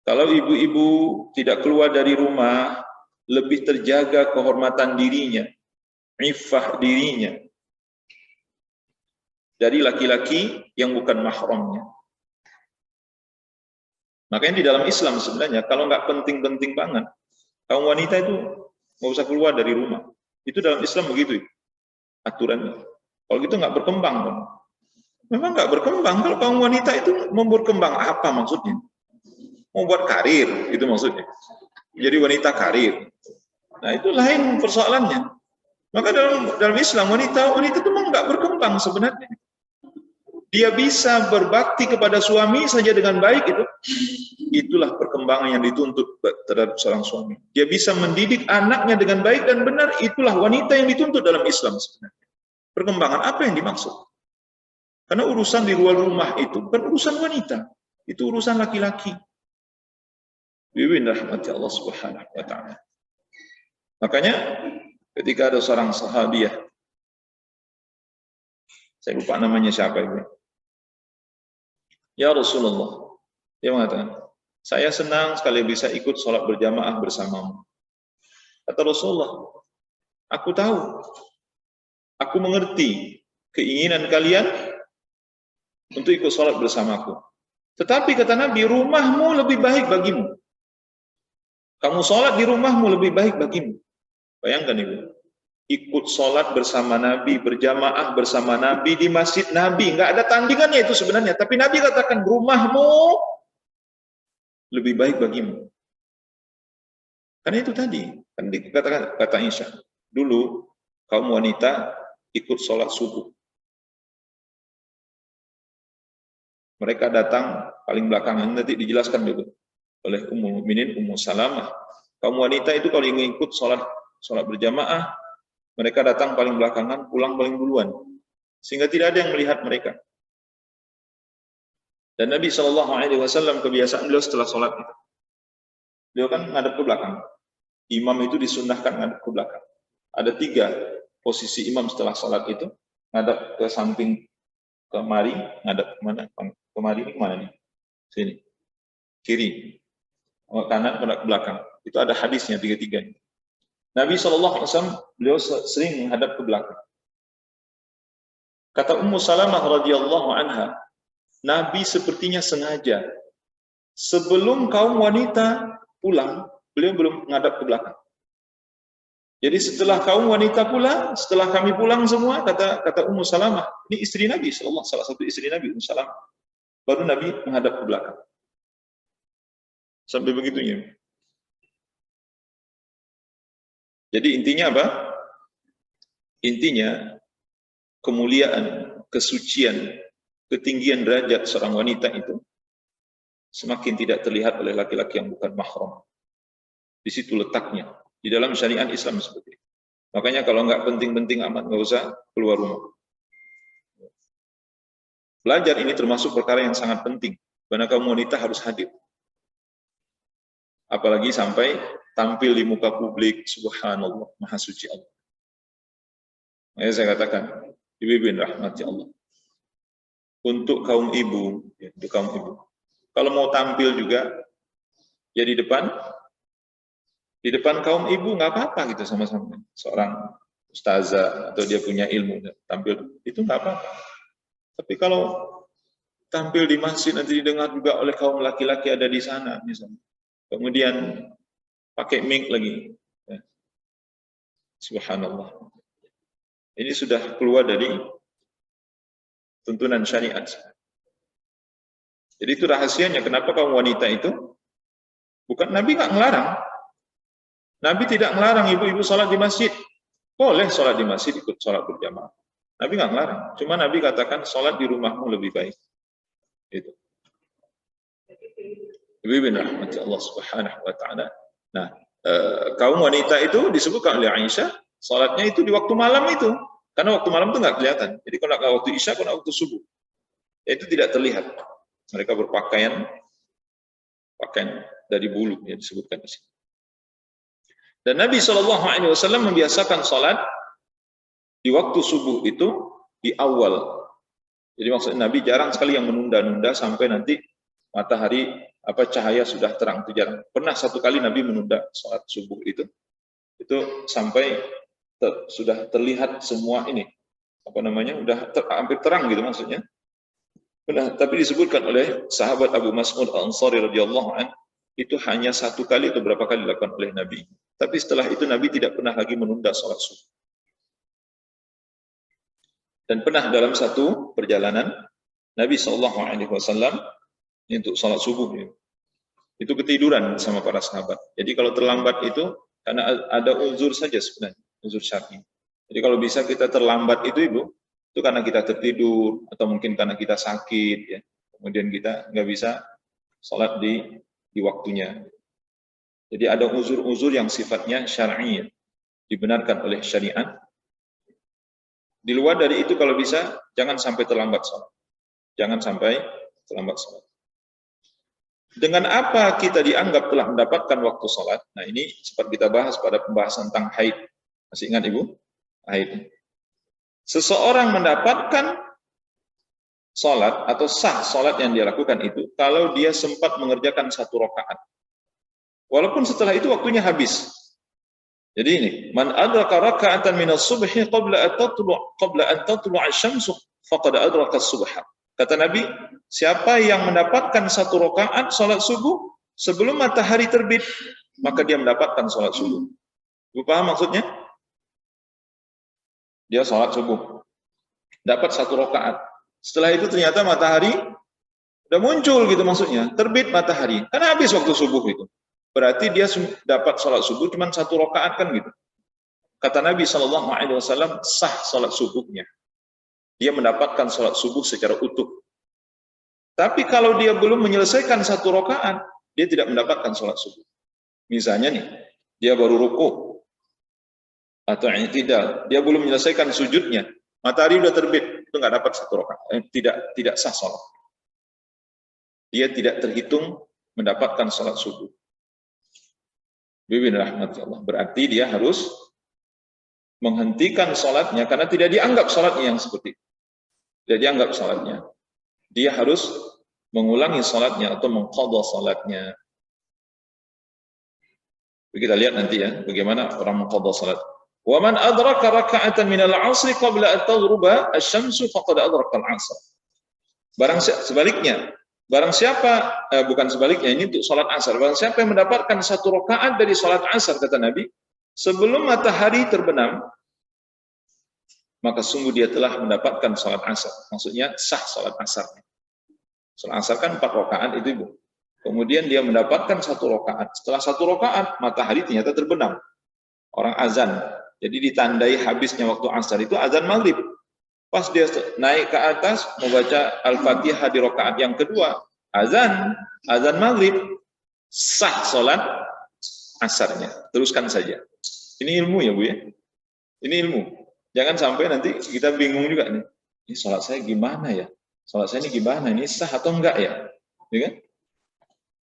Kalau ibu-ibu tidak keluar dari rumah, lebih terjaga kehormatan dirinya, iffah dirinya, dari laki-laki yang bukan mahramnya. Makanya di dalam Islam sebenarnya, kalau nggak penting-penting banget, kaum wanita itu nggak usah keluar dari rumah. Itu dalam Islam begitu, aturannya. Kalau gitu nggak berkembang, kan? Memang nggak berkembang. Kalau kaum wanita itu mau berkembang apa maksudnya? Mau buat karir, itu maksudnya. Jadi wanita karir. Nah itu lain persoalannya. Maka dalam Islam wanita itu memang nggak berkembang sebenarnya. Dia bisa berbakti kepada suami saja dengan baik itu. Itulah perkembangan yang dituntut terhadap seorang suami. Dia bisa mendidik anaknya dengan baik dan benar. Itulah wanita yang dituntut dalam Islam sebenarnya. Perkembangan apa yang dimaksud? Karena urusan di luar rumah itu bukan urusan wanita. Itu urusan laki-laki. Bibin rahmati Allah Subhanahu wa ta'ala. Makanya ketika ada seorang sahabiah, saya lupa namanya siapa itu. Ya Rasulullah, dia mengatakan, saya senang sekali bisa ikut sholat berjamaah bersamamu. Kata Rasulullah, aku tahu, aku mengerti keinginan kalian untuk ikut sholat bersamaku. Tetapi kata Nabi, rumahmu lebih baik bagimu. Kamu sholat di rumahmu lebih baik bagimu. Bayangkan Ibu, ikut sholat bersama Nabi, berjamaah bersama Nabi di masjid Nabi. Nggak ada tandingannya itu sebenarnya. Tapi Nabi katakan, rumahmu lebih baik bagimu. Karena itu tadi, kan dikatakan, kata Aisyah, dulu kaum wanita ikut sholat subuh. Mereka datang paling belakangan, nanti dijelaskan juga oleh Ummul Mukminin Ummu Salamah. Kaum wanita itu kalau ingin ikut sholat berjamaah, mereka datang paling belakangan, pulang paling duluan, sehingga tidak ada yang melihat mereka. Dan Nabi SAW kebiasaan beliau setelah sholat itu, beliau kan ngadep ke belakang. Imam itu disunnahkan ngadep ke belakang. Ada 3 posisi imam setelah sholat itu, ngadep ke samping, kemari, ngadep kemana? Kemari ini kemana nih? Sini, kiri, kanan, ke belakang. Itu ada hadisnya 3-3. Nabi SAW beliau sering menghadap ke belakang. Kata Ummu Salamah radhiyallahu anha, Nabi sepertinya sengaja sebelum kaum wanita pulang, beliau belum menghadap ke belakang. Jadi setelah kaum wanita pulang, setelah kami pulang semua, kata Ummu Salamah, ini istri Nabi SAW, salah satu istri Nabi, Ummu Salamah, baru Nabi menghadap ke belakang. Sampai begitunya. Jadi intinya apa? Intinya kemuliaan, kesucian, ketinggian derajat seorang wanita itu semakin tidak terlihat oleh laki-laki yang bukan mahram. Di situ letaknya. Di dalam syariat Islam seperti itu. Makanya kalau nggak penting-penting amat, nggak usah keluar rumah. Belajar ini termasuk perkara yang sangat penting. Karena kaum wanita harus hadir. Apalagi sampai tampil di muka publik, subhanallah, maha suci Allah. Makanya saya katakan, ibu-ibu rahmati Allah. Untuk kaum ibu, kalau mau tampil juga, ya di depan kaum ibu nggak apa-apa gitu sama-sama. Seorang ustazah atau dia punya ilmu tampil itu nggak apa-apa. Tapi kalau tampil di masjid nanti didengar juga oleh kaum laki-laki ada di sana misalnya. Kemudian pakai mic lagi. Ya. Subhanallah. Ini sudah keluar dari tuntunan syariat. Jadi itu rahasianya kenapa kaum wanita itu bukan Nabi nggak ngelarang. Nabi tidak ngelarang ibu-ibu sholat di masjid. Boleh sholat di masjid, ikut sholat berjamaah. Nabi nggak ngelarang. Cuma Nabi katakan sholat di rumahmu lebih baik. Itu. Ibu-ibu rahmati Allah Subhanahu wa taala. Nah, kaum wanita itu disebutkan oleh Aisyah, sholatnya itu di waktu malam itu. Karena waktu malam itu nggak kelihatan. Jadi kalau nggak waktu isya, kalau waktu subuh, ya itu tidak terlihat. Mereka berpakaian dari bulu, ya disebutkan di sini. Dan Nabi SAW membiasakan sholat di waktu subuh itu di awal. Jadi maksudnya Nabi jarang sekali yang menunda-nunda sampai nanti matahari cahaya sudah terang, itu jarang. Pernah satu kali Nabi menunda sholat subuh itu sampai sudah terlihat semua ini hampir terang gitu maksudnya. Benar, tapi disebutkan oleh sahabat Abu Mas'ud Al-Ansari radhiyallahu anhu itu hanya satu kali atau berapa kali dilakukan oleh Nabi. Tapi setelah itu Nabi tidak pernah lagi menunda sholat subuh. Dan pernah dalam satu perjalanan Nabi SAW untuk sholat subuh itu ketiduran sama para sahabat. Jadi kalau terlambat itu karena ada uzur saja sebenarnya, uzur syar'i. Jadi kalau bisa kita terlambat itu karena kita tertidur atau mungkin karena kita sakit, ya. Kemudian kita nggak bisa sholat di waktunya. Jadi ada uzur-uzur yang sifatnya syar'i, dibenarkan oleh syariat. Di luar dari itu kalau bisa jangan sampai terlambat sholat. Jangan sampai terlambat sholat. Dengan apa kita dianggap telah mendapatkan waktu sholat? Nah ini sempat kita bahas pada pembahasan tentang haid. Masih ingat Ibu? Haid. Seseorang mendapatkan sholat atau sah sholat yang dia lakukan itu kalau dia sempat mengerjakan satu rakaat. Walaupun setelah itu waktunya habis. Jadi ini, man adraka raka'atan minas subhi qabla an tatlu' asy-syamsu faqad adraka as-subha. Kata Nabi, siapa yang mendapatkan satu rakaat salat subuh sebelum matahari terbit, maka dia mendapatkan salat subuh. Ibu paham maksudnya? Dia salat subuh, dapat satu rakaat. Setelah itu ternyata matahari udah muncul gitu maksudnya, terbit matahari. Karena habis waktu subuh itu. Berarti dia dapat sholat subuh cuma satu rakaat kan gitu. Kata Nabi SAW sah sholat subuhnya. Dia mendapatkan sholat subuh secara utuh. Tapi kalau dia belum menyelesaikan satu rakaat, dia tidak mendapatkan sholat subuh. Misalnya nih, dia baru ruku atau i'tidal, dia belum menyelesaikan sujudnya, matahari udah terbit, itu nggak dapat satu rakaat, tidak sah sholat. Dia tidak terhitung mendapatkan sholat subuh. Bibi rahmati Allah. Berarti dia harus menghentikan sholatnya karena tidak dianggap sholatnya yang seperti itu. Tidak dianggap sholatnya. Dia harus mengulangi sholatnya atau mengqadha sholatnya. Kita lihat nanti ya bagaimana orang mengqadha sholat. Wa man adraka raka'atan minal 'ashri qabla an taghruba asy-syamsu faqad adraka al-'ashr. Barang siapa, bukan sebaliknya, ini untuk sholat asar. Barang siapa yang mendapatkan satu rakaat dari sholat asar, kata Nabi, sebelum matahari terbenam, maka sungguh dia telah mendapatkan sholat asar. Maksudnya sah sholat asarnya. Sholat asar kan 4 rakaat itu Ibu. Kemudian dia mendapatkan satu rakaat. Setelah satu rakaat, matahari ternyata terbenam. Orang azan. Jadi ditandai habisnya waktu asar itu azan maghrib. Pas dia naik ke atas, membaca Al-Fatihah di rakaat yang kedua, azan maghrib, sah sholat asarnya. Teruskan saja. Ini ilmu ya Bu ya. Ini ilmu. Jangan sampai nanti kita bingung juga nih. Ini sholat saya gimana ya? Sholat saya ini gimana? Ini sah atau enggak ya? Ya kan?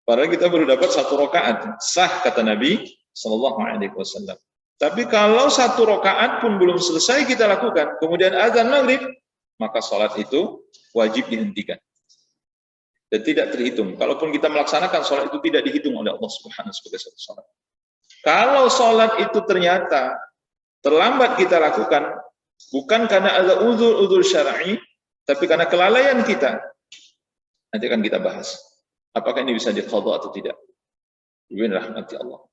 Padahal kita baru dapat satu rakaat. Sah kata Nabi, Sallallahu Alaihi Wasallam. Tapi kalau 1 rakaat pun belum selesai kita lakukan, kemudian azan maghrib, maka sholat itu wajib dihentikan dan tidak terhitung. Kalaupun kita melaksanakan sholat itu tidak dihitung oleh Allah Subhanahu sebagai satu sholat. Kalau sholat itu ternyata terlambat kita lakukan, bukan karena ada uzur syar'i, tapi karena kelalaian kita, nanti akan kita bahas. Apakah ini bisa diqadha atau tidak? Ibn rahmati Allah.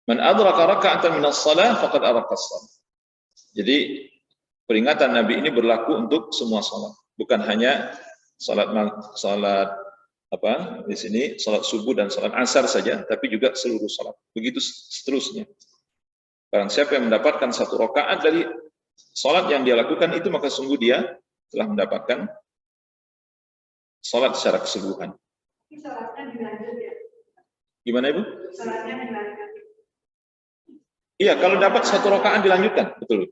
Man adraka raka'atan minas shalah faqad adraka shalah. Jadi peringatan Nabi ini berlaku untuk semua salat, bukan hanya salat di sini salat subuh dan salat asar saja, tapi juga seluruh salat. Begitu seterusnya. Barang siapa yang mendapatkan 1 rakaat dari salat yang dia lakukan itu, maka sungguh dia telah mendapatkan salat secara keseluruhan. Salatnya dilanjut ya? Gimana Ibu? Salatnya dilanjut. Iya, kalau dapat 1 rakaat dilanjutkan, betul.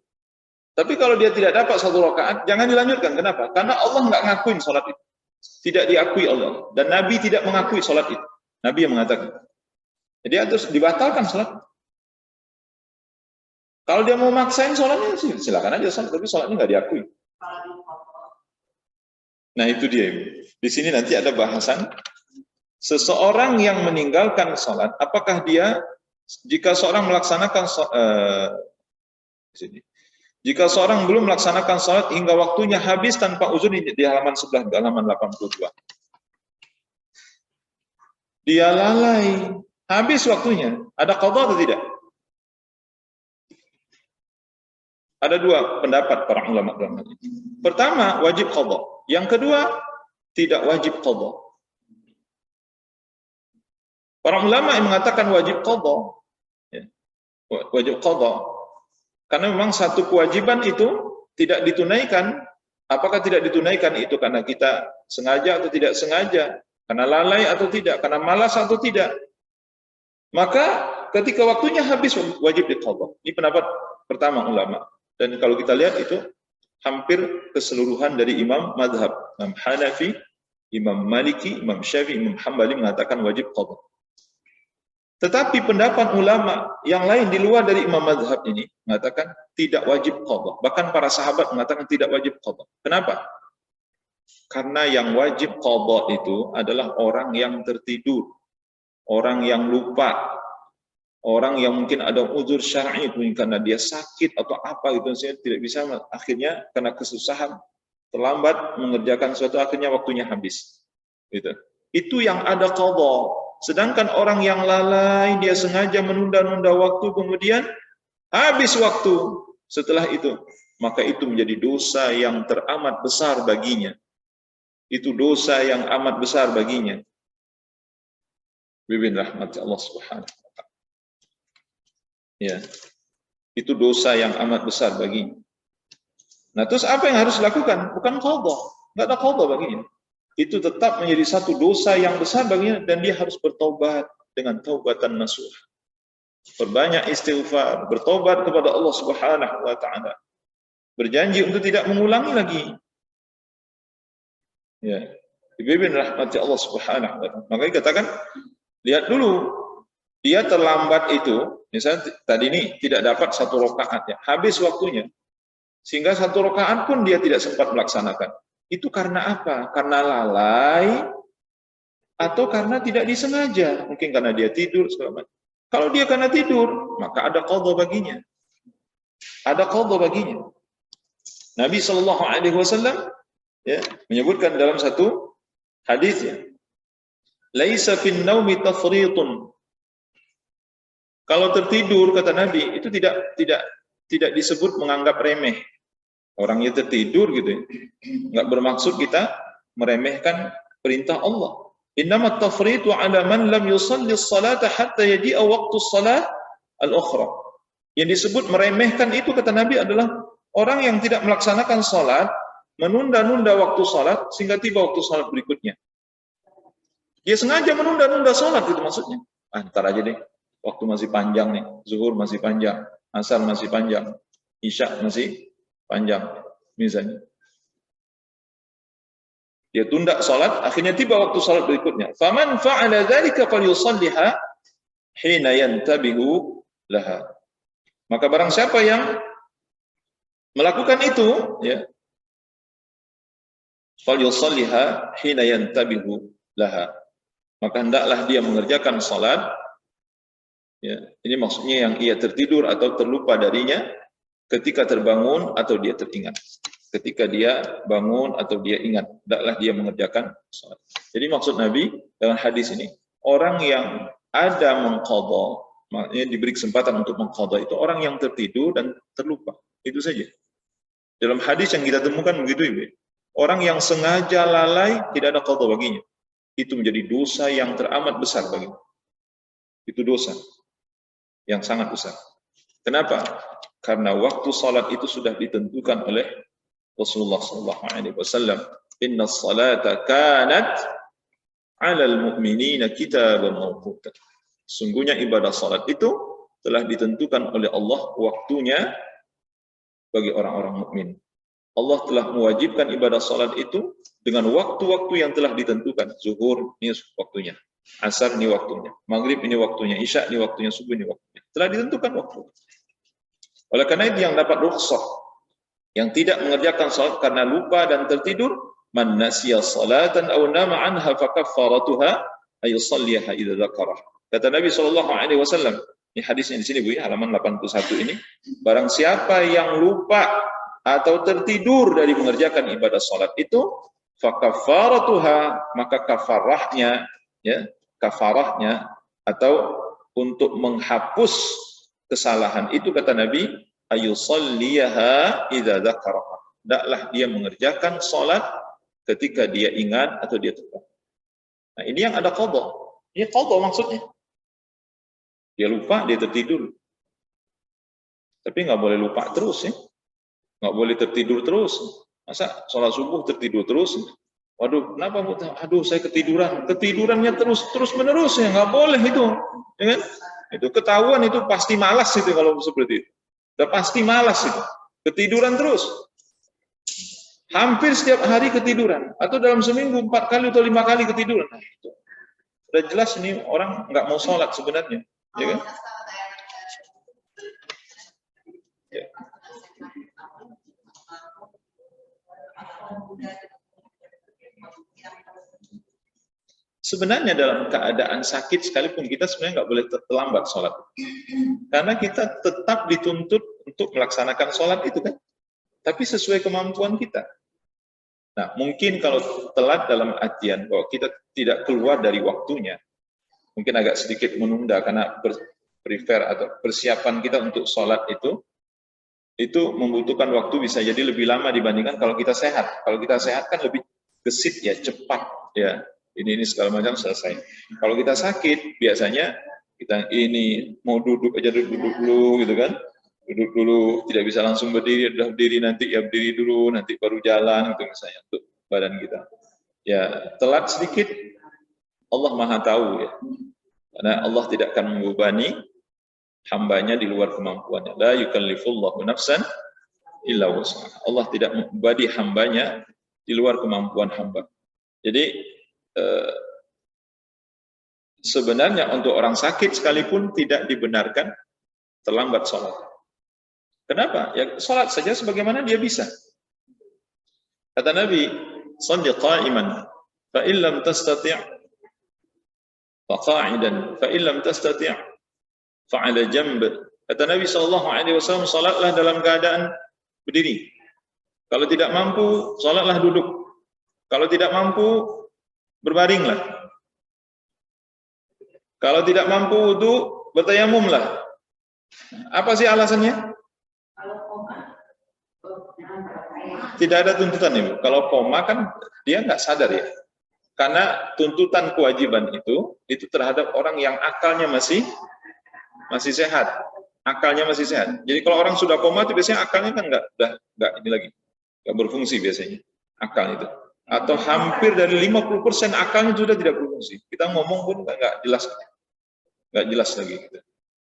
Tapi kalau dia tidak dapat 1 rakaat, jangan dilanjutkan. Kenapa? Karena Allah nggak ngakuin sholat itu. Tidak diakui Allah. Dan Nabi tidak mengakui sholat itu. Nabi yang mengatakan. Jadi harus dibatalkan sholat. Kalau dia mau maksain sholatnya, silakan aja sholat. Tapi sholatnya nggak diakui. Nah itu dia. Di sini nanti ada bahasan. Seseorang yang meninggalkan sholat, apakah dia, jika seorang melaksanakan jika seorang belum melaksanakan sholat hingga waktunya habis tanpa uzur, di halaman sebelah, di halaman 82. Dia lalai, habis waktunya, ada qadha atau tidak? Ada 2 pendapat para ulama dalam hal ini. Pertama, wajib qadha. Yang kedua, tidak wajib qadha. Para ulama yang mengatakan wajib qadha, wajib qadha, karena memang satu kewajiban itu tidak ditunaikan. Apakah tidak ditunaikan itu karena kita sengaja atau tidak sengaja, karena lalai atau tidak, karena malas atau tidak, maka ketika waktunya habis wajib diqadha. Ini pendapat pertama ulama. Dan kalau kita lihat itu hampir keseluruhan dari imam madhab, Imam Hanafi, Imam Maliki, Imam Syafi'i, Imam Hambali mengatakan wajib qadha. Tetapi pendapat ulama yang lain di luar dari imam madhab ini mengatakan tidak wajib qadha. Bahkan para sahabat mengatakan tidak wajib qadha. Kenapa? Karena yang wajib qadha itu adalah orang yang tertidur, orang yang lupa, orang yang mungkin ada uzur syar'i, karena dia sakit atau apa gitu, saya tidak bisa, akhirnya karena kesusahan terlambat mengerjakan sesuatu, akhirnya waktunya habis. Gitu. Itu yang ada qadha. Sedangkan orang yang lalai, dia sengaja menunda-nunda waktu, kemudian habis waktu setelah itu, maka itu menjadi dosa yang teramat besar baginya. Itu dosa yang amat besar baginya. Bibin rahmat Allah Subhanahu wa ta'ala. Ya. Itu dosa yang amat besar baginya. Nah, terus apa yang harus dilakukan? Bukan qadha. Enggak ada qadha baginya. Itu tetap menjadi satu dosa yang besar baginya, dan dia harus bertobat dengan taubatan nasuh. Berbanyak istighfar, bertobat kepada Allah Subhanahu wa ta'ala. Berjanji untuk tidak mengulangi lagi. Ya. Dibimbing rahmati Allah Subhanahu wa ta'ala. Makanya katakan, lihat dulu, dia terlambat itu, misalnya tadi ini tidak dapat 1 rakaat ya, habis waktunya. Sehingga 1 rakaat pun dia tidak sempat melaksanakan. Itu karena apa? Karena lalai atau karena tidak disengaja? Mungkin karena dia tidur segala macam. Kalau dia karena tidur, maka ada qadha baginya. Ada qadha baginya. Nabi Shallallahu Alaihi Wasallam ya, menyebutkan dalam satu hadisnya, laisa fin naumi tafriqun. Kalau tertidur, kata Nabi, itu tidak disebut menganggap remeh. Orangnya tertidur gitu, nggak bermaksud kita meremehkan perintah Allah. Innamat tafritu ala man lam yusalli as-salata hatta yaji'a waqtu as-salat al-ukhra. Yang disebut meremehkan itu, kata Nabi, adalah orang yang tidak melaksanakan salat, menunda-nunda waktu salat sehingga tiba waktu salat berikutnya. Dia sengaja menunda-nunda salat, itu maksudnya. Ntar aja deh, waktu masih panjang nih, zuhur masih panjang, asar masih panjang, isya masih panjang, misalnya. Dia tunda salat, akhirnya tiba waktu salat berikutnya. Faman fa'ala dzalika falyusalliha hina yantabihu laha. Maka barang siapa yang melakukan itu, ya, falyusalliha hina yantabihu laha. Maka hendaklah dia mengerjakan salat, ya, ini maksudnya yang ia tertidur atau terlupa darinya ketika terbangun atau dia teringat. Ketika dia bangun atau dia ingat, hendaklah dia mengerjakan salat. Jadi maksud Nabi dalam hadis ini, orang yang ada mengqadha, maknanya diberi kesempatan untuk mengqadha, itu orang yang tertidur dan terlupa. Itu saja. Dalam hadis yang kita temukan begitu, Ibu. Orang yang sengaja lalai tidak ada qadha baginya. Itu menjadi dosa yang teramat besar baginya. Itu dosa yang sangat besar. Kenapa? Karena waktu salat itu sudah ditentukan oleh Rasulullah SAW. Inna salata kanat 'alal mu'minina kitaban mawquta. Sungguhnya ibadah salat itu telah ditentukan oleh Allah waktunya bagi orang-orang mukmin. Allah telah mewajibkan ibadah salat itu dengan waktu-waktu yang telah ditentukan. Zuhur ini waktunya, asar ini waktunya, maghrib ini waktunya, isya ini waktunya, subuh ini waktunya. Telah ditentukan waktu. Oleh karena itu yang dapat rukhsah, yang tidak mengerjakan salat karena lupa dan tertidur, man nasiya salatan aw nama anha fa kaffaratuha ay yusalliha idza dzakaraha. Kata Nabi SAW, ini hadisnya di sini Bu, halaman 81 ini, barang siapa yang lupa atau tertidur dari mengerjakan ibadah salat itu, fa kaffaratuha, maka kafarahnya, ya, kafarahnya atau untuk menghapus kesalahan itu, kata Nabi, ayusalliyaha idza dzakaraha. Hendaklah dia mengerjakan salat ketika dia ingat atau dia lupa. Nah, ini yang ada qadha. Ini qadha maksudnya. Dia lupa, dia tertidur. Tapi nggak boleh lupa terus, ya. Nggak boleh tertidur terus. Masa sholat subuh tertidur terus? Waduh, kenapa? Aduh, saya ketiduran. Ketidurannya terus menerus, ya, nggak boleh itu. Ya kan? Itu ketahuan, itu pasti malas itu kalau seperti itu. Udah pasti malas itu. Ketiduran terus. Hampir setiap hari ketiduran. Atau dalam seminggu 4 kali atau 5 kali ketiduran. Nah, itu. Udah jelas ini orang nggak mau sholat sebenarnya. Ya kan? Ya. Sebenarnya dalam keadaan sakit sekalipun kita sebenarnya nggak boleh terlambat sholat. Karena kita tetap dituntut untuk melaksanakan sholat itu kan. Tapi sesuai kemampuan kita. Nah, mungkin kalau telat dalam artian bahwa kita tidak keluar dari waktunya, mungkin agak sedikit menunda karena prepare atau persiapan kita untuk sholat itu membutuhkan waktu bisa jadi lebih lama dibandingkan kalau kita sehat. Kalau kita sehat kan lebih gesit ya, cepat ya. Ini segala macam selesai. Kalau kita sakit, biasanya kita ini mau duduk aja duduk dulu gitu kan. Duduk dulu, tidak bisa langsung berdiri, udah berdiri nanti ya berdiri dulu, nanti baru jalan gitu misalnya untuk badan kita. Ya, telat sedikit Allah Maha tahu ya. Karena Allah tidak akan membebani hambanya di luar kemampuannya. La yukallifullahu nafsan illa wus'aha. Allah tidak membebani hambanya di luar kemampuan hamba. Jadi sebenarnya untuk orang sakit sekalipun tidak dibenarkan terlambat sholat. Kenapa? Ya sholat saja sebagaimana dia bisa. Kata Nabi, "Shalli qa'iman, fa in lam tastati' fa qa'idan, fa in lam tastati' fa 'ala jamb." Kata Nabi SAW, salatlah dalam keadaan berdiri. Kalau tidak mampu, salatlah duduk. Kalau tidak mampu, berbaringlah. Kalau tidak mampu wudu, bertayamumlah. Apa sih alasannya? Tidak ada tuntutan Ibu. Kalau koma kan dia nggak sadar ya. Karena tuntutan kewajiban itu terhadap orang yang akalnya masih sehat. Akalnya masih sehat. Jadi kalau orang sudah koma itu biasanya akalnya kan nggak ini lagi. Nggak berfungsi biasanya akal itu. Atau hampir dari 50% akalnya sudah tidak berfungsi. Kita ngomong pun nggak jelas lagi gitu.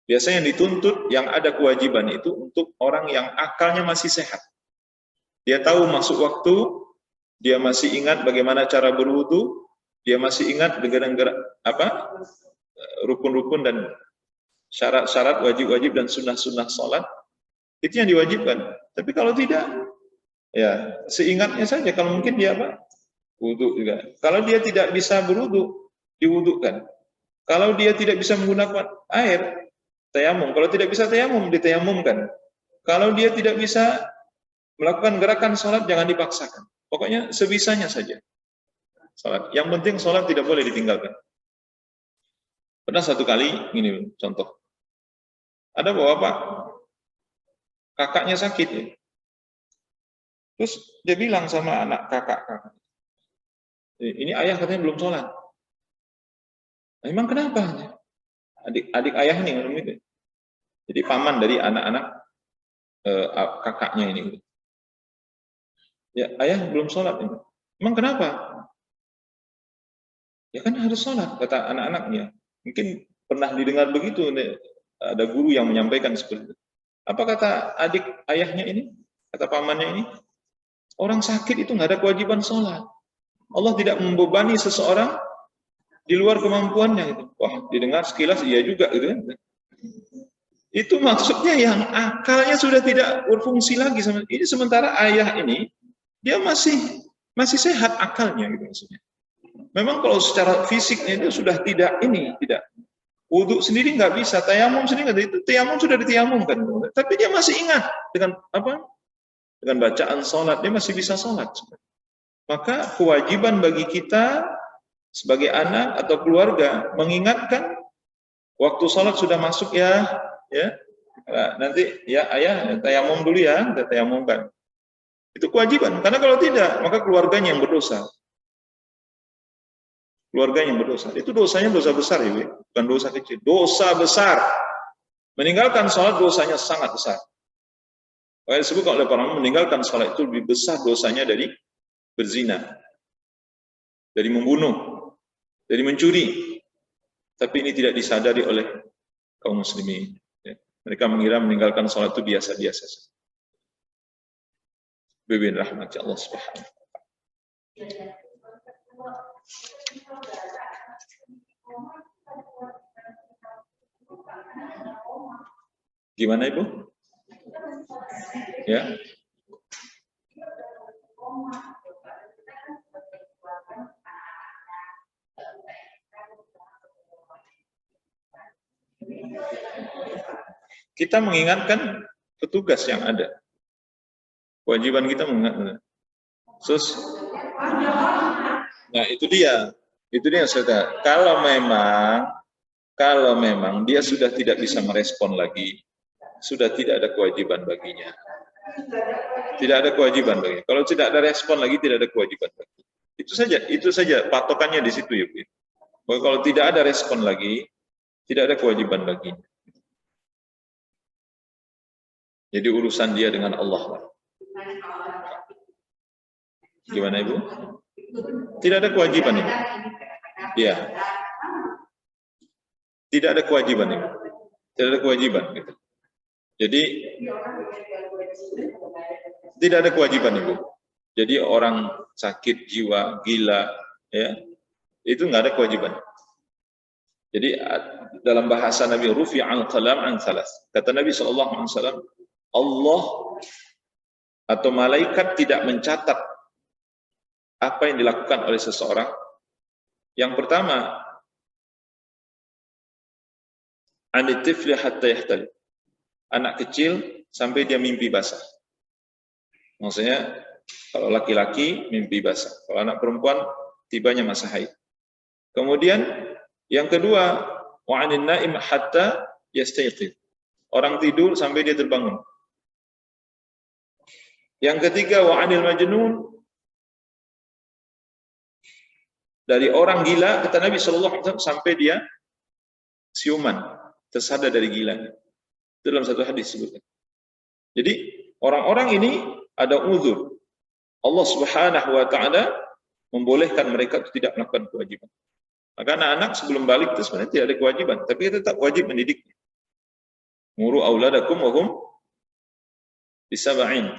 Biasanya yang dituntut, yang ada kewajiban itu untuk orang yang akalnya masih sehat. Dia tahu masuk waktu, dia masih ingat bagaimana cara berwudu, dia masih ingat rukun-rukun dan syarat-syarat wajib-wajib dan sunnah-sunnah sholat, itu yang diwajibkan. Tapi kalau tidak, ya seingatnya saja. Kalau mungkin dia apa? Wudhu juga. Kalau dia tidak bisa berwudhu, diwudhukan. Kalau dia tidak bisa menggunakan air, tayamum. Kalau tidak bisa tayamum, ditayamumkan. Kalau dia tidak bisa melakukan gerakan sholat, jangan dipaksakan. Pokoknya sebisanya saja. Sholat. Yang penting sholat tidak boleh ditinggalkan. Pernah satu kali, ini contoh. Ada bapak, kakaknya sakit ya. Terus dia bilang sama anak kakak, ini ayah katanya belum sholat. Nah, emang kenapa? Adik ayah nih, gitu. Jadi paman dari anak-anak kakaknya ini. Ya ayah belum sholat ini. Emang kenapa? Ya kan harus sholat, kata anak-anaknya. Mungkin pernah didengar begitu, ada guru yang menyampaikan seperti itu. Apa kata adik ayahnya ini? Kata pamannya ini? Orang sakit itu nggak ada kewajiban sholat. Allah tidak membebani seseorang di luar kemampuannya. Gitu. Wah, didengar sekilas iya juga gitu. Itu maksudnya yang akalnya sudah tidak berfungsi lagi. Ini sementara ayah ini dia masih sehat akalnya gitu maksudnya. Memang kalau secara fisiknya itu sudah tidak wudhu sendiri nggak bisa, tayamum sendiri nggak bisa. Itu tayamum sudah ditayamumkan, tapi dia masih ingat dengan apa? Dengan bacaan sholat dia masih bisa sholat. Maka kewajiban bagi kita sebagai anak atau keluarga mengingatkan waktu sholat sudah masuk ya. Nah, nanti ya ayah tayamum dulu ya, kita tayamumkan. Itu kewajiban. Karena kalau tidak, maka keluarganya yang berdosa. Keluarganya yang berdosa. Itu dosanya dosa besar ya, bukan dosa kecil. Dosa besar. Meninggalkan sholat dosanya sangat besar. Makanya disebut oleh para ulama meninggalkan sholat itu lebih besar dosanya dari berzina, dari membunuh, dari mencuri. Tapi ini tidak disadari oleh kaum muslimin. Mereka mengira meninggalkan sholat itu biasa-biasa. Bibin rahmati Allah subhanahu wa ta'ala. Gimana Ibu? Ya. Kita mengingatkan petugas yang ada. Kewajiban kita mengingatkan. Nah itu dia saudara. Kalau memang dia sudah tidak bisa merespon lagi, sudah tidak ada kewajiban baginya. Tidak ada kewajiban baginya. Kalau tidak ada respon lagi, tidak ada kewajiban baginya. Itu saja patokannya di situ ya Bu. Bahwa kalau tidak ada respon lagi, tidak ada kewajiban baginya. Jadi urusan dia dengan Allah. Gimana Ibu? Tidak ada kewajiban Ibu. Iya. Tidak ada kewajiban Ibu. Tidak ada kewajiban gitu. Jadi tidak ada kewajiban Ibu. Jadi orang sakit jiwa, gila, ya, itu nggak ada kewajiban. Jadi dalam bahasa Nabi rufi'al qalam an salas. Kata Nabi SAW, Allah atau malaikat tidak mencatat apa yang dilakukan oleh seseorang. Yang pertama, anitifli hatta yahtali. Anak kecil sampai dia mimpi basah. Maksudnya kalau laki-laki mimpi basah, kalau anak perempuan tibanya masa haid. Kemudian yang kedua, wa 'anil naim hatta yastayqidh. Orang tidur sampai dia terbangun. Yang ketiga, wa 'anil majnun, dari orang gila, kata Nabi SAW, sampai dia siuman, tersadar dari gilanya. Itu dalam satu hadis sebutkan. Jadi orang-orang ini ada uzur. Allah Subhanahu wa taala membolehkan mereka itu tidak melakukan kewajiban. Maka anak-anak sebelum balik itu sebenarnya tidak ada kewajiban, tapi tetap wajib mendidiknya. Muru auladakum wa hum bisab'in.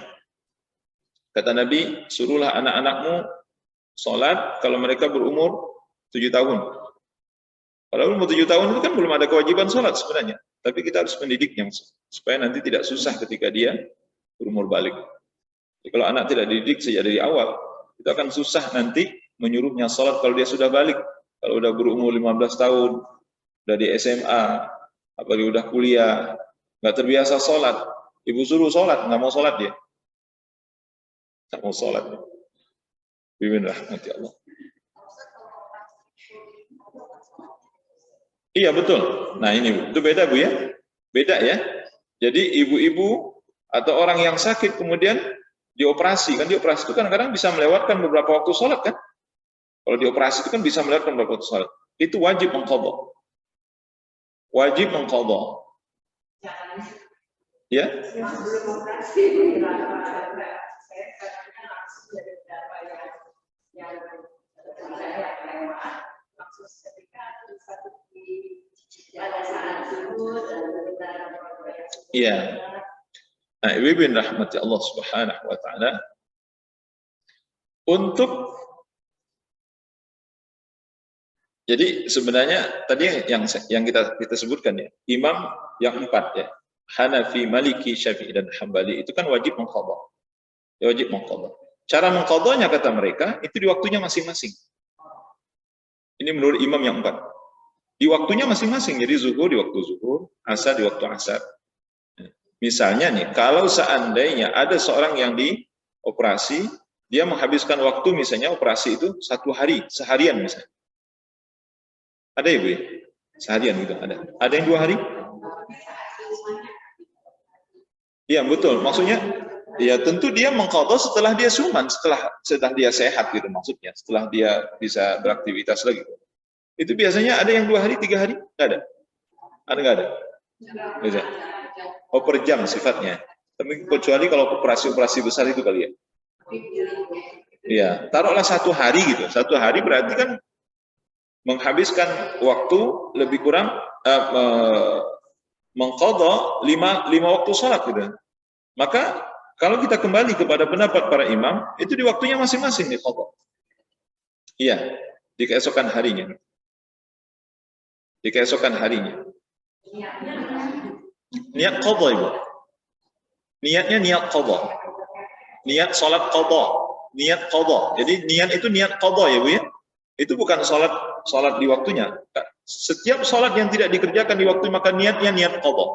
Kata Nabi, suruhlah anak-anakmu sholat kalau mereka berumur 7 tahun. Kalau umur 7 tahun itu kan belum ada kewajiban sholat sebenarnya. Tapi kita harus mendidiknya supaya nanti tidak susah ketika dia berumur balik. Jadi kalau anak tidak dididik sejak dari awal, itu akan susah nanti menyuruhnya sholat kalau dia sudah balik. Kalau udah berumur 15 tahun, udah di SMA, apalagi udah kuliah, nggak terbiasa sholat, ibu suruh sholat, nggak mau sholat dia. Nggak mau sholat. Bimbing rahmati Allah. Iya betul. Nah ini itu beda Bu ya, beda ya. Jadi ibu-ibu atau orang yang sakit kemudian dioperasi, kan dioperasi itu kan kadang bisa melewatkan beberapa waktu sholat kan. Kalau dioperasi itu kan bisa melewatkan beberapa waktu sholat. Itu wajib mengqadha. Wajib mengqadha. Ya. Iya. Nah, ibu bin rahmati Allah Subhanahu wa taala, untuk jadi sebenarnya tadi yang kita sebutkan ya, imam yang 4 ya, Hanafi, Maliki, Syafi'i dan Hambali itu kan wajib mengqadha. Ya, wajib mengqadha. Cara mengqadhanya kata mereka itu di waktunya masing-masing. Ini menurut imam yang 4. Di waktunya masing-masing. Jadi zuhur di waktu zuhur, asar di waktu asar. Misalnya nih, kalau seandainya ada seorang yang dioperasi, dia menghabiskan waktu misalnya operasi itu 1 hari, seharian misalnya. Ada ya Bu ya? Seharian gitu, ada. Ada yang 2 hari? Iya betul, maksudnya ya tentu dia mengqadha setelah dia suman, setelah dia sehat gitu maksudnya, setelah dia bisa beraktivitas lagi. Itu biasanya ada yang 2 hari, 3 hari? Nggak ada? Ada nggak ada? Bisa. Oh per jam sifatnya. Tapi kecuali kalau operasi-operasi besar itu kali ya. Iya, taruhlah 1 hari gitu. 1 hari berarti kan menghabiskan waktu lebih kurang mengqadha 5 waktu sholat gitu. Maka kalau kita kembali kepada pendapat para imam, itu di waktunya masing-masing diqadha. Iya, di keesokan harinya. Di keesokan harinya. Niat qadha Ibu. Niatnya niat qadha. Niat sholat qadha. Niat qadha. Jadi niat itu niat qadha ya Bu ya. Itu bukan sholat di waktunya. Setiap sholat yang tidak dikerjakan di waktu maka niatnya niat qadha.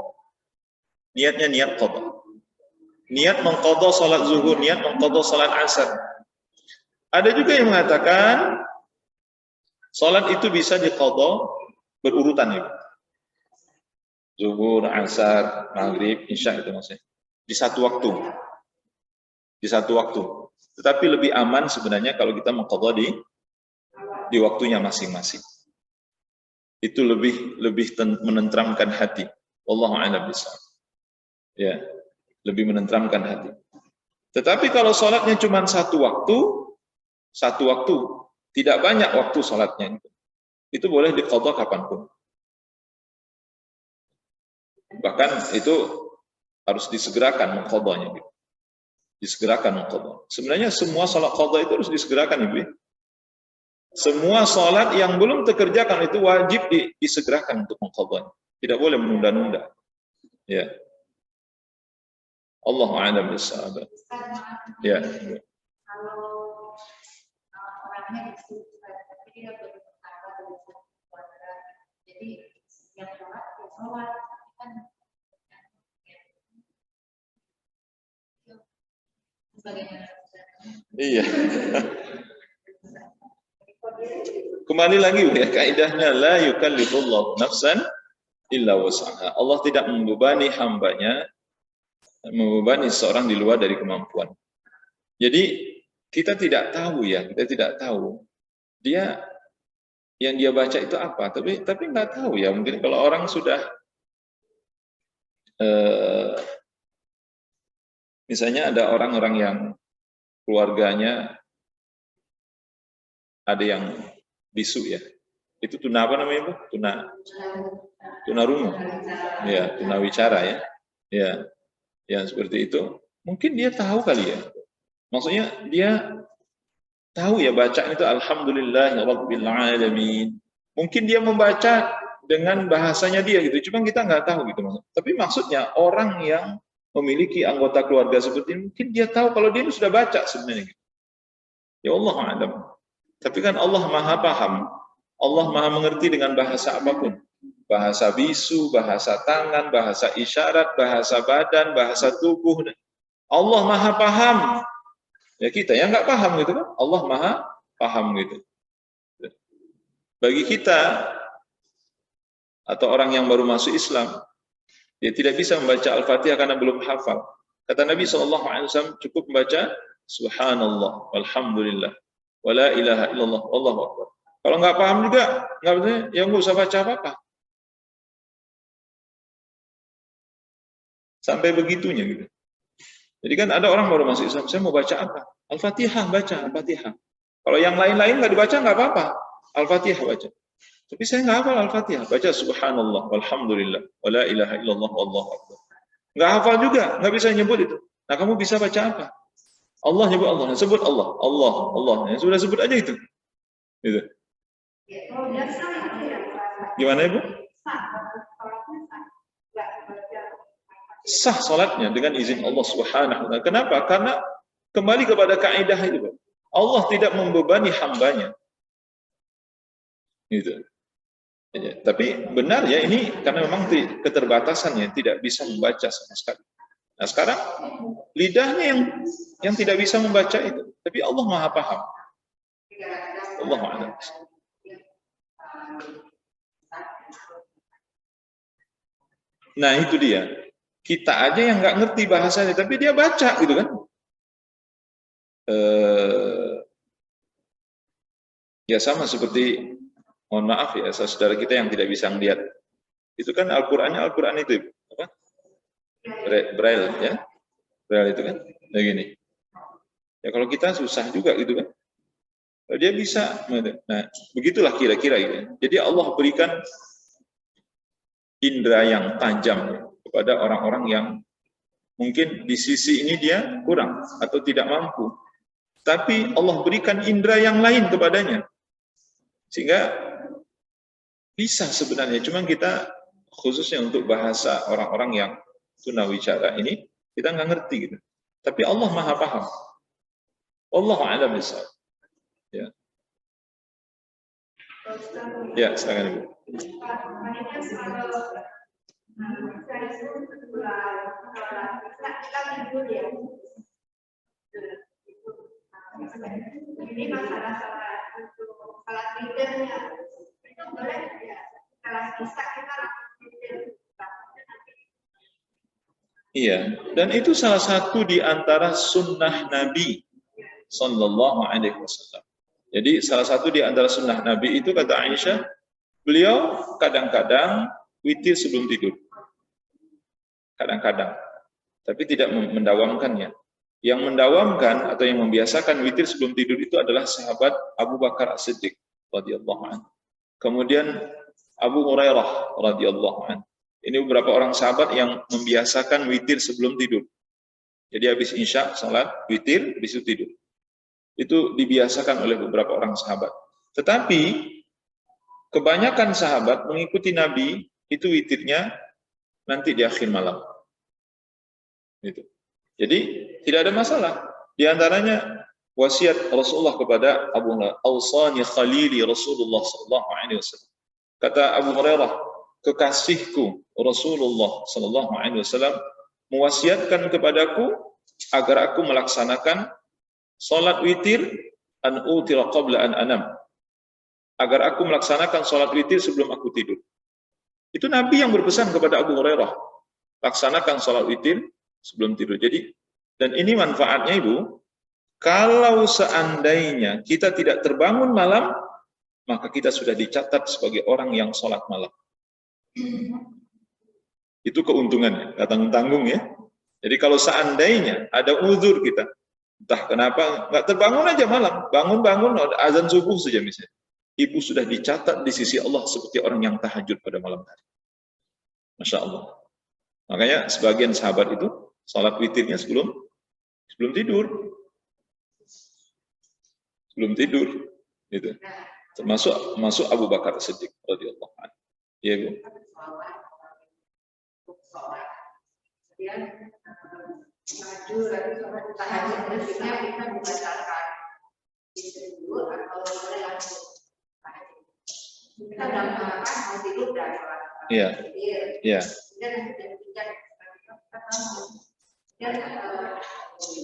Niatnya niat qadha. Niat mengqadha sholat zuhur, niat mengqadha sholat asar. Ada juga yang mengatakan sholat itu bisa diqadha berurutan ya. Zuhur, asar, maghrib, isya itu maksudnya. Di satu waktu. Di satu waktu. Tetapi lebih aman sebenarnya kalau kita mengqadha di waktunya masing-masing. Itu lebih menenteramkan hati. Wallahu a'lam bishawab. Ya, lebih menenteramkan hati. Tetapi kalau sholatnya cuma satu waktu, tidak banyak waktu sholatnya, itu boleh diqadha kapanpun. Bahkan itu harus disegerakan mengqadhanya. Disegerakan mengqadha. Sebenarnya semua sholat qadha itu harus disegerakan Ibu. Semua sholat yang belum terkerjakan itu wajib disegerakan untuk mengqadhanya. Tidak boleh menunda-nunda. Ya. Allahu a'lam bishawab. Ya. Kalau orangnya itu tapi dia berkata jadi yang sholat kan bagaimana? Iya. Kembali lagi ya, kaidahnya la yukallifullahu nafsan illa wus'aha. Allah tidak membebani hambanya, membebani seorang di luar dari kemampuan. Jadi kita tidak tahu ya, kita tidak tahu dia yang dia baca itu apa, tapi nggak tahu ya. Mungkin kalau orang sudah misalnya ada orang-orang yang keluarganya ada yang bisu ya, itu tuna apa namanya Bu? Tunarungu, ya tunawicara ya, yang seperti itu. Mungkin dia tahu kali ya, maksudnya dia tahu ya bacaan itu alhamdulillahirabbil alamin. Mungkin dia membaca dengan bahasanya dia gitu. Cuma kita nggak tahu gitu maksud. Tapi maksudnya orang yang memiliki anggota keluarga seperti ini, mungkin dia tahu kalau dia ini sudah baca sebenarnya. Gitu. Ya Allah a'lam. Tapi kan Allah Maha paham. Allah Maha mengerti dengan bahasa apapun. Bahasa bisu, bahasa tangan, bahasa isyarat, bahasa badan, bahasa tubuh. Allah Maha paham. Ya kita yang nggak paham gitu kan. Allah Maha paham gitu. Bagi kita atau orang yang baru masuk Islam, dia tidak bisa membaca Al-Fatihah karena belum hafal. Kata Nabi SAW cukup membaca Subhanallah, Walhamdulillah, Wala ilaha illallah, Allahu Akbar. Kalau nggak paham juga, nggak betul, ya nggak usah baca apa-apa. Sampai begitunya gitu. Jadi kan ada orang baru masuk Islam, saya mau baca apa? Al-Fatihah, baca Al-Fatihah. Kalau yang lain-lain nggak dibaca nggak apa-apa, Al-Fatihah baca. Tapi saya nggak hafal Al-Fatihah, baca Subhanallah, Walhamdulillah, Wala ilaha illallah, Allahu Akbar. Nggak hafal juga, nggak bisa nyebut itu. Nah kamu bisa baca apa? Allah nyebut Allah, sebut Allah, Allah, Allah. Ya, sudah sebut aja itu. Gitu. Gimana Ibu? Sah salatnya dengan izin Allah Subhanahu wa taala. Kenapa? Karena kembali kepada kaidah itu. Allah tidak membebani hambanya. Gitu. Ya, tapi benar ya ini karena memang keterbatasannya tidak bisa membaca sama sekali. Nah sekarang lidahnya yang tidak bisa membaca itu, tapi Allah Maha paham. Allah Maha. Nah itu dia. Kita aja yang nggak ngerti bahasanya, tapi dia baca gitu kan. Ya sama seperti, mohon maaf ya, saudara kita yang tidak bisa melihat. Itu kan Al-Qur'annya Al-Qur'an itu apa? Braille ya. Braille itu kan. Nah gini. Ya kalau kita susah juga gitu kan. Kalau dia bisa. Nah, begitulah kira-kira gitu. Jadi Allah berikan indera yang tajam kepada orang-orang yang mungkin di sisi ini dia kurang atau tidak mampu. Tapi Allah berikan indera yang lain kepadanya. Sehingga bisa sebenarnya, cuma kita khususnya untuk bahasa orang-orang yang tunawicara ini, kita nggak ngerti gitu. Tapi Allah Maha paham. Allahu a'lam bishawab. Ya. Ya, silakan Ibu. Ini masalah salat witirnya itu boleh ya kalau bisa kita Iya, dan itu salah satu di antara sunnah Nabi Sallallahu Alaihi Wasallam. Jadi salah satu di antara sunnah Nabi itu kata Aisyah, beliau kadang-kadang witir sebelum tidur. Kadang-kadang, tapi tidak mendawamkannya. Yang mendawamkan atau yang membiasakan witir sebelum tidur itu adalah sahabat Abu Bakar As-Siddiq radhiyallahu anhu. Kemudian Abu Hurairah radhiyallahu anhu. Ini beberapa orang sahabat yang membiasakan witir sebelum tidur. Jadi habis Isya salat witir, habis itu tidur. Itu dibiasakan oleh beberapa orang sahabat. Tetapi kebanyakan sahabat mengikuti Nabi itu witirnya nanti di akhir malam. Gitu. Jadi tidak ada masalah. Di antaranya wasiat Rasulullah kepada Abu Hurairah, "Awsani khalili Rasulullah sallallahu alaihi wasallam." Kata Abu Hurairah, kekasihku Rasulullah sallallahu alaihi wasallam mewasiatkan kepadaku agar aku melaksanakan salat witir an utira qabla an anam. Agar aku melaksanakan salat witir sebelum aku tidur. Itu Nabi yang berpesan kepada Abu Hurairah, laksanakan salat witir sebelum tidur. Jadi, dan ini manfaatnya Ibu, kalau seandainya kita tidak terbangun malam, maka kita sudah dicatat sebagai orang yang sholat malam. Itu keuntungannya, nggak tanggung-tanggung ya. Jadi kalau seandainya ada uzur kita, entah kenapa nggak terbangun aja malam, bangun-bangun azan subuh saja misalnya, Ibu sudah dicatat di sisi Allah seperti orang yang tahajud pada malam hari. Masya Allah. Makanya sebagian sahabat itu salat witirnya sebelum tidur. Sebelum tidur gitu. Termasuk Abu Bakar Siddiq radhiyallahu anhu. Iya, Bu. Kemudian maju lagi sholat tahajud berikutnya kita membacakan dulu atau boleh langsung. Kita udah mengatakan mau tidur dan sholat. Iya. Iya. Kemudian yang ketiga kita kemudian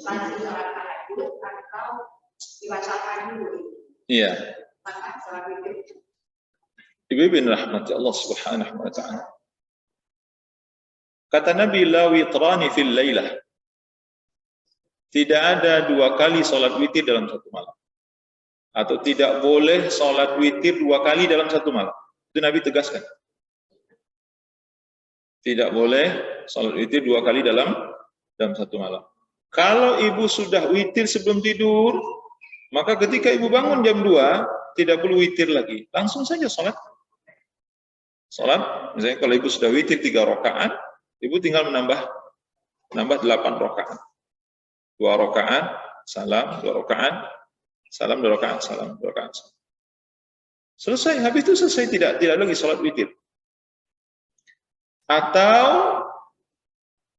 lanjut sholat tahajud atau dibacakan dulu. Iya. Maka sholat witir. Ibu bin rahmati Allah Subhanahu wa taala. Kata Nabi, la witrani fil lailah. Tidak ada 2 kali salat witir dalam satu malam. Atau tidak boleh salat witir 2 kali dalam satu malam. Itu Nabi tegaskan. Tidak boleh salat witir 2 kali dalam satu malam. Kalau ibu sudah witir sebelum tidur, maka ketika ibu bangun jam 2, tidak perlu witir lagi. Langsung saja salat. Salat, misalnya kalau ibu sudah witir 3 rakaat, ibu tinggal menambah 8 rakaat. 2 rakaat, salam, 2 rakaat, salam, 2 rakaat, salam, 2 rakaat. Selesai, habis itu selesai, tidak lagi salat witir. Atau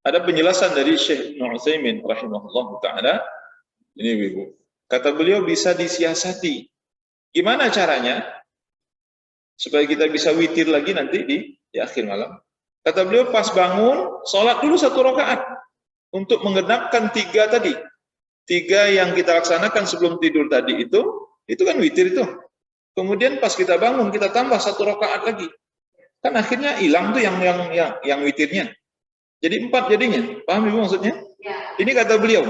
ada penjelasan dari Syekh Ibnu Utsaimin rahimahullah taala. Ini Ibu. Kata beliau bisa disiasati. Gimana caranya? Supaya kita bisa witir lagi nanti di akhir malam. Kata beliau pas bangun, sholat dulu 1 rakaat untuk menggenapkan 3 tadi. 3 yang kita laksanakan sebelum tidur tadi itu kan witir itu. Kemudian pas kita bangun kita tambah 1 rakaat lagi. Kan akhirnya hilang tuh yang witirnya. Jadi 4 jadinya. Paham Ibu maksudnya? Ya. Ini kata beliau.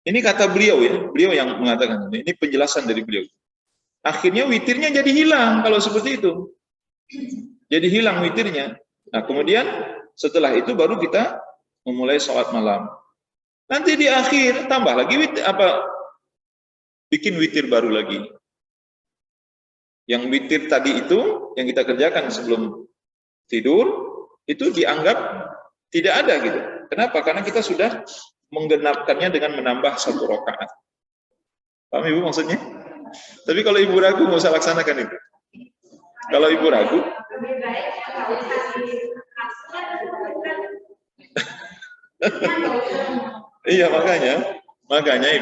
Ini kata beliau ya. Beliau yang mengatakan ini. Ini penjelasan dari beliau. Akhirnya witirnya jadi hilang kalau seperti itu. Jadi hilang witirnya. Nah, kemudian setelah itu baru kita memulai sholat malam. Nanti di akhir tambah lagi bikin witir baru lagi. Yang witir tadi itu yang kita kerjakan sebelum tidur itu dianggap tidak ada gitu. Kenapa? Karena kita sudah menggenapkannya dengan menambah 1 rakaat. Paham Ibu maksudnya? Tapi kalau ibu ragu nggak usah laksanakan itu. Kalau ibu ragu, iya makanya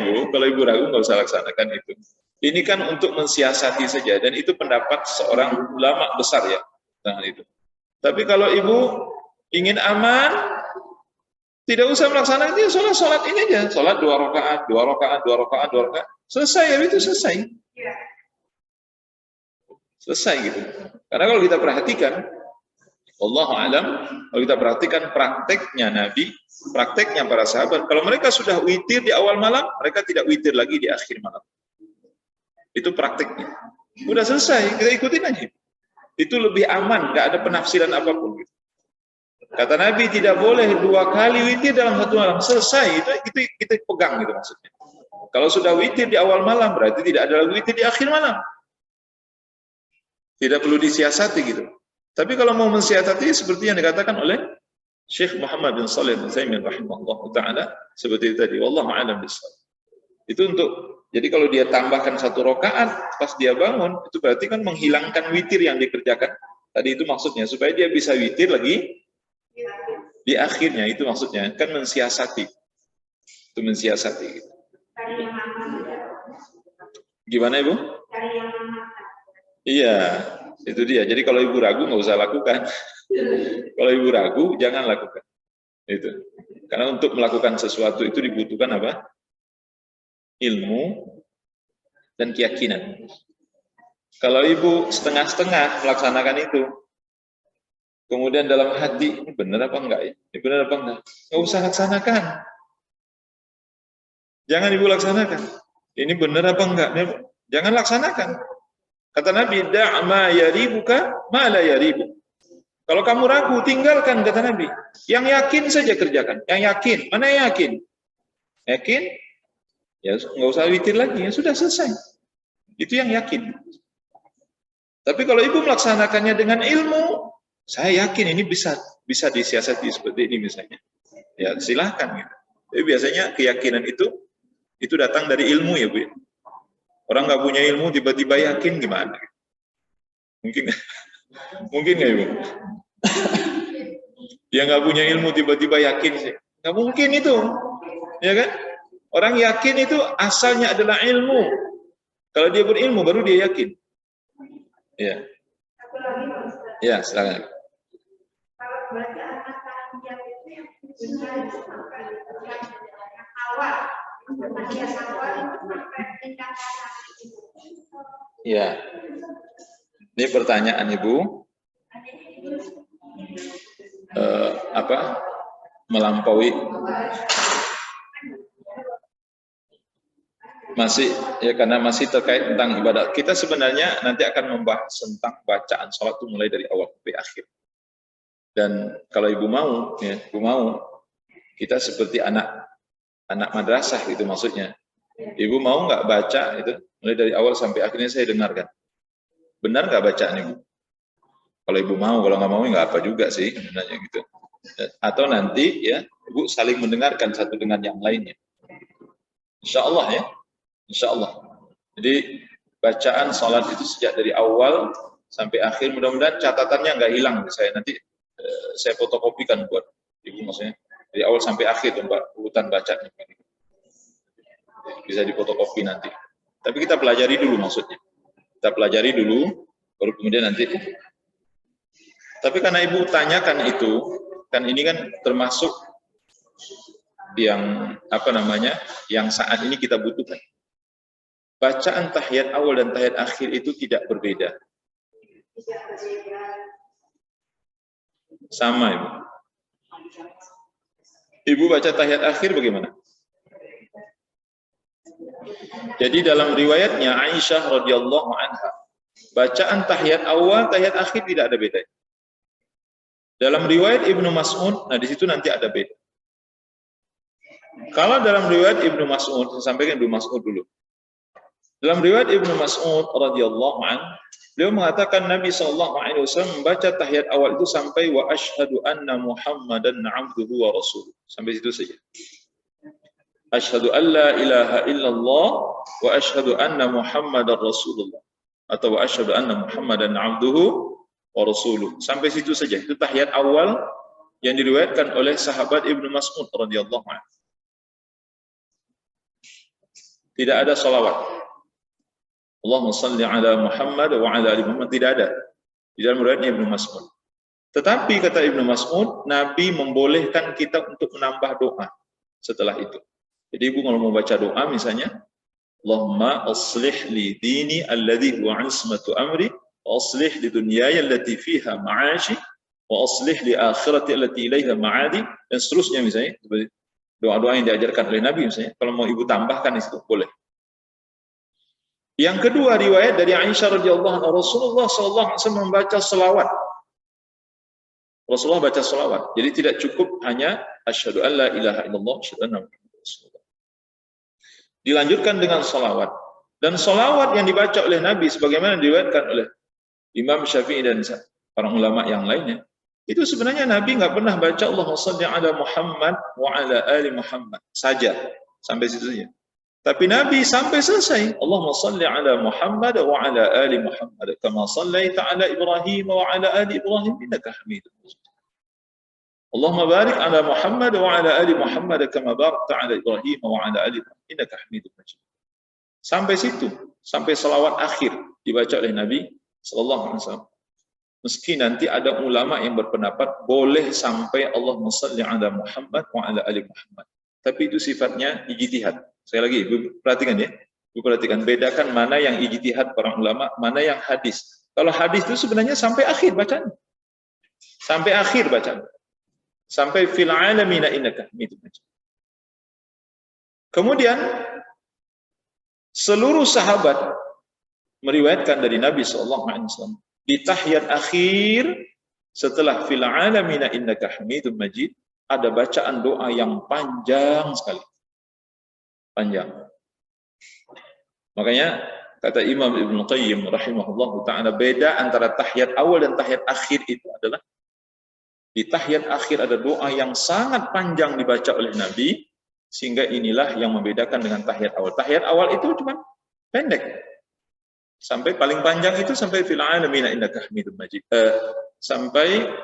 ibu, kalau ibu ragu nggak usah laksanakan itu. Ini kan untuk mensiasati saja dan itu pendapat seorang ulama besar ya tentang itu. Tapi kalau ibu ingin aman, tidak usah melaksanakan itu, sholat ini aja, sholat 2 rakaat, 2 rakaat, 2 rakaat, 2 rakaat. Selesai, ya itu selesai. Selesai gitu. Karena kalau kita perhatikan, Wallahu a'lam, kalau kita perhatikan prakteknya Nabi, prakteknya para sahabat, kalau mereka sudah witir di awal malam, mereka tidak witir lagi di akhir malam. Itu prakteknya. Udah selesai, kita ikutin aja. Itu lebih aman, nggak ada penafsiran apapun. Gitu. Kata Nabi tidak boleh 2 kali witir dalam satu malam. Selesai, itu kita pegang gitu maksudnya. Kalau sudah witir di awal malam, berarti tidak ada lagi witir di akhir malam. Tidak perlu disiasati gitu. Tapi kalau mau mensiasati seperti yang dikatakan oleh Syekh Muhammad bin Shalih Al-Utsaimin rahimahullah taala seperti itu tadi. Wallahu a'lam bishawab. Itu untuk, jadi kalau dia tambahkan 1 rakaat pas dia bangun, itu berarti kan menghilangkan witir yang dikerjakan. Tadi itu maksudnya supaya dia bisa witir lagi di akhirnya, itu maksudnya kan mensiasati. Itu mensiasati gitu. Gimana Ibu? Iya, itu dia. Jadi kalau ibu ragu nggak usah lakukan. Kalau ibu ragu jangan lakukan. Itu. Karena untuk melakukan sesuatu itu dibutuhkan apa? Ilmu dan keyakinan. Kalau ibu setengah-setengah melaksanakan itu, kemudian dalam hati, ini benar apa enggak ya? Ini benar apa enggak? Nggak usah laksanakan. Jangan ibu laksanakan. Ini benar apa enggak? Jangan laksanakan. Kata Nabi, da'ma yaribuka ma la yaribu. Kalau kamu ragu, tinggalkan, kata Nabi. Yang yakin saja kerjakan. Yang yakin. Mana yang yakin? Yakin? Ya nggak usah witir lagi, ya sudah selesai. Itu yang yakin. Tapi kalau ibu melaksanakannya dengan ilmu, saya yakin ini bisa disiasati seperti ini misalnya. Ya silahkan. Gitu. Tapi biasanya keyakinan itu datang dari ilmu ya Bu. Orang nggak punya ilmu tiba-tiba yakin gimana? Mungkin Mungkin nggak Ibu? Dia nggak punya ilmu tiba-tiba yakin sih. Nggak mungkin itu. Ya kan? Orang yakin itu asalnya adalah ilmu. Kalau dia berilmu baru dia yakin. Ya. Satu lagi Pak Ustaz. Ya, silakan. Kalau bacaan tahiyat itu yang benar sampai yang awal, tahiyat awal itu sampai tingkatan itu. Ya. Ini pertanyaan Ibu. Melampaui masih ya karena masih terkait tentang ibadah. Kita sebenarnya nanti akan membahas tentang bacaan sholat itu mulai dari awal sampai akhir. Dan kalau Ibu mau, ya, Ibu mau kita seperti anak madrasah gitu maksudnya. Ibu mau nggak baca itu mulai dari awal sampai akhirnya saya dengarkan. Benar nggak bacaan Ibu? Kalau Ibu mau, kalau nggak mau nggak apa juga sih sebenarnya gitu. Atau nanti ya Ibu saling mendengarkan satu dengan yang lainnya. Insya Allah ya, Insya Allah. Jadi bacaan salat itu sejak dari awal sampai akhir, mudah-mudahan catatannya nggak hilang. Saya nanti saya fotokopikan buat Ibu maksudnya dari awal sampai akhir Mbak urutan bacanya. Bisa difotokopi nanti. Tapi kita pelajari dulu maksudnya. Kita pelajari dulu, baru kemudian nanti. Tapi karena Ibu tanyakan itu, kan ini kan termasuk yang yang saat ini kita butuhkan. Bacaan tahiyat awal dan tahiyat akhir itu tidak berbeda. Sama Ibu. Ibu baca tahiyat akhir bagaimana? Jadi dalam riwayatnya Aisyah radhiyallahu anha, bacaan tahiyat awal, tahiyat akhir tidak ada beda. Dalam riwayat Ibnu Mas'ud, nah di situ nanti ada beda. Kalau dalam riwayat Ibnu Mas'ud, saya sampaikan Ibnu Mas'ud dulu. Dalam riwayat Ibnu Mas'ud radhiyallahu anhu, beliau mengatakan Nabi SAW membaca tahiyat awal itu sampai wa asyhadu anna Muhammadan abduhu wa rasuluh. Sampai situ saja. Asyhadu an la ilaha illallah wa asyhadu anna Muhammadar rasulullah. Atau wa asyhadu anna Muhammadan abduhu wa rasuluh. Sampai situ saja. Itu tahiyat awal yang diriwayatkan oleh sahabat Ibnu Mas'ud radhiyallahu anhu. Tidak ada salawat. Allahumma salli ala Muhammad wa ala ali Muhammad, tidak ada. Di dalam riwayatnya Ibnu Mas'ud. Tetapi kata Ibnu Mas'ud, Nabi membolehkan kita untuk menambah doa setelah itu. Jadi Ibu kalau mau baca doa misalnya, Allahumma aslih li dini alladhi huwa ismatu amri wa aslih li dunyaya allati fiha ma'ashi wa aslih li akhirati allati ilaiha ma'adi, dan seterusnya misalnya. Doa-doa yang diajarkan oleh Nabi misalnya, kalau mau Ibu tambahkan itu boleh. Yang kedua riwayat dari Aisyah radhiyallahu anha, Rasulullah sallallahu alaihi wasallam membaca selawat. Rasulullah baca selawat. Jadi tidak cukup hanya asyhadu an la ilaha illallah asyhadu anna Muhammadar rasulullah. Dilanjutkan dengan selawat. Dan selawat yang dibaca oleh Nabi sebagaimana diriwayatkan oleh Imam Syafi'i dan para ulama yang lainnya, itu sebenarnya Nabi nggak pernah baca Allahumma shalli ala Muhammad wa ala ali Muhammad saja sampai situ saja. Tapi Nabi sampai selesai Allahumma shalli ala Muhammad wa ala ali Muhammad kama shallaita ala Ibrahim wa ala ali Ibrahim innaka Hamidum Majid. Allahumma barik ala Muhammad wa ala ali Muhammad kama barakta ala Ibrahim wa ala ali Ibrahim innaka Hamidum Majid. Sampai situ, sampai selawat akhir dibaca oleh Nabi sallallahu alaihi wasallam. Meski nanti ada ulama yang berpendapat boleh sampai Allahumma shalli ala Muhammad wa ala ali Muhammad. Tapi itu sifatnya ijtihad. Sekali lagi, Ibu perhatikan ya. Ibu perhatikan, bedakan mana yang ijtihad para ulama, mana yang hadis. Kalau hadis itu sebenarnya sampai akhir bacaan. Sampai akhir bacaan. Sampai fil alamina innaka Hamidum Majid. Kemudian seluruh sahabat meriwayatkan dari Nabi SAW di tahiyat akhir setelah fil alamina innaka Hamidum Majid ada bacaan doa yang panjang sekali. Panjang. Makanya kata Imam Ibnu Qayyim rahimahullahu taala, beda antara tahiyat awal dan tahiyat akhir itu adalah di tahiyat akhir ada doa yang sangat panjang dibaca oleh Nabi, sehingga inilah yang membedakan dengan tahiyat awal. Tahiyat awal itu cuma pendek. Sampai paling panjang itu sampai fil alamin innaka Hamidum Majid. Sampai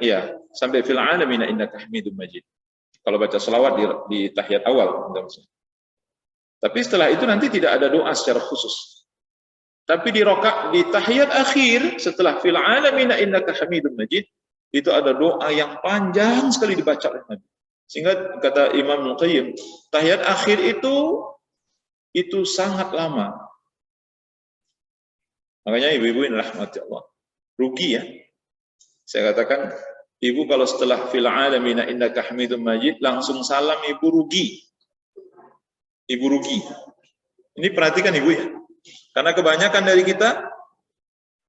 fil alamin innaka Hamidum Majid. Kalau baca selawat di tahiyat awal. Tapi setelah itu nanti tidak ada doa secara khusus. Tapi di tahiyat akhir setelah fil alamin innaka Hamidum Majid itu ada doa yang panjang sekali dibaca oleh Nabi. Sehingga kata Imam Al-Qayyim, tahiyat akhir itu sangat lama. Makanya ibu-ibu ini rahmati Allah. Rugi ya. Saya katakan, ibu kalau setelah fil alamin innaka Hamidum Majid langsung salam, ibu rugi. Ibu rugi. Ini perhatikan ibu ya. Karena kebanyakan dari kita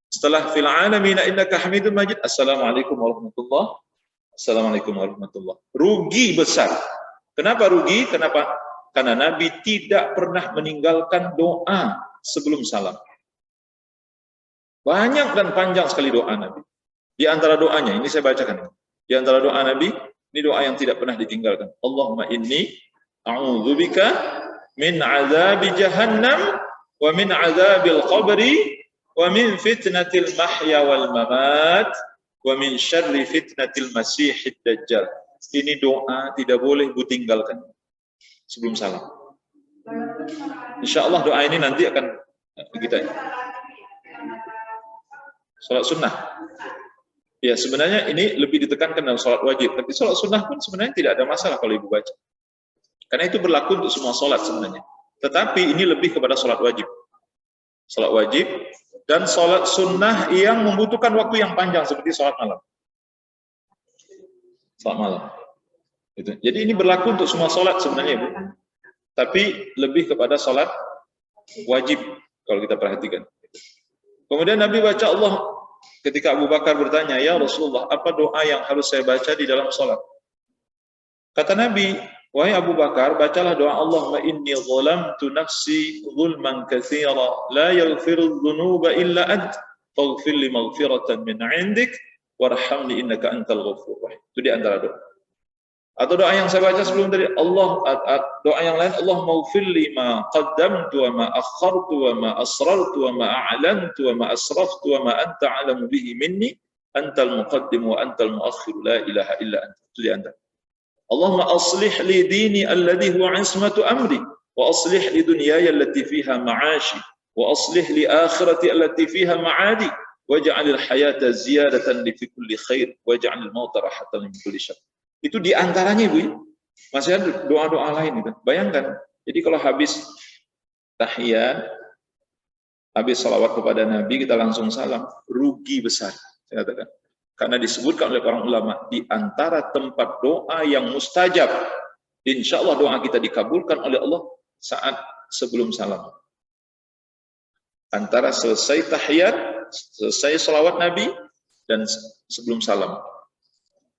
setelah fil alamin innaka Hamidum Majid, assalamualaikum warahmatullahi. Assalamualaikum warahmatullahi. Rugi besar. Kenapa rugi? Kenapa? Karena Nabi tidak pernah meninggalkan doa sebelum salam. Banyak dan panjang sekali doa Nabi. Di antara doanya, ini saya bacakan. Di antara doa Nabi, ini doa yang tidak pernah ditinggalkan. Allahumma inni a'udzubika min azabi jahannam wa min azabil qabri wa min fitnatil mahya wal mamat wa min syarri fitnatil masihid dajjal. Ini doa tidak boleh ibu tinggalkan sebelum salam. Insya Allah doa ini nanti akan kita salat sunnah. Ya sebenarnya ini lebih ditekankan dalam salat wajib, tapi salat sunnah pun sebenarnya tidak ada masalah kalau ibu baca. Karena itu berlaku untuk semua salat sebenarnya. Tetapi ini lebih kepada salat wajib. Salat wajib dan salat sunnah yang membutuhkan waktu yang panjang seperti salat malam. Salat malam. Gitu. Jadi ini berlaku untuk semua salat sebenarnya, Bu. Tapi lebih kepada salat wajib kalau kita perhatikan. Kemudian Nabi baca Allah ketika Abu Bakar bertanya, "Ya Rasulullah, apa doa yang harus saya baca di dalam salat?" Kata Nabi, "Wahai Abu Bakar, bacalah doa Allahumma inni zalamtu nafsi zulman katsira la yaghfiru dzunuba illa ant faghfir li maghfiratan min 'indik warhamni innaka antal ghafurur rahim." Itu di antara doa. Atau doa yang saya baca sebelum tadi, doa yang lain, Allahumma ighfir li ma qaddamtu wa ma akhartu wa ma asrartu wa ma a'lantu wa ma asraftu wa ma anta 'alamu bihi minni antal muqaddim wa antal muakhir la ilaha illa anta. Itu di antara. Allahumma aslih li dini alladhi huwa 'ismatu amri wa aslih li dunyaya allati fiha ma'ashi wa aslih li akhirati allati fiha ma'adi waj'alil hayata ziyadatan li fi kulli khair waj'alil mauta rahatan min kulli syarr. Itu di antaranya, Bu. Masih ada doa-doa lain itu. Bayangkan, jadi kalau habis tahiyat, habis salawat kepada Nabi, kita langsung salam, rugi besar, saya katakan. Karena disebutkan oleh para ulama, di antara tempat doa yang mustajab, insya Allah doa kita dikabulkan oleh Allah saat sebelum salam. Antara selesai tahiyat, selesai salawat Nabi, dan sebelum salam.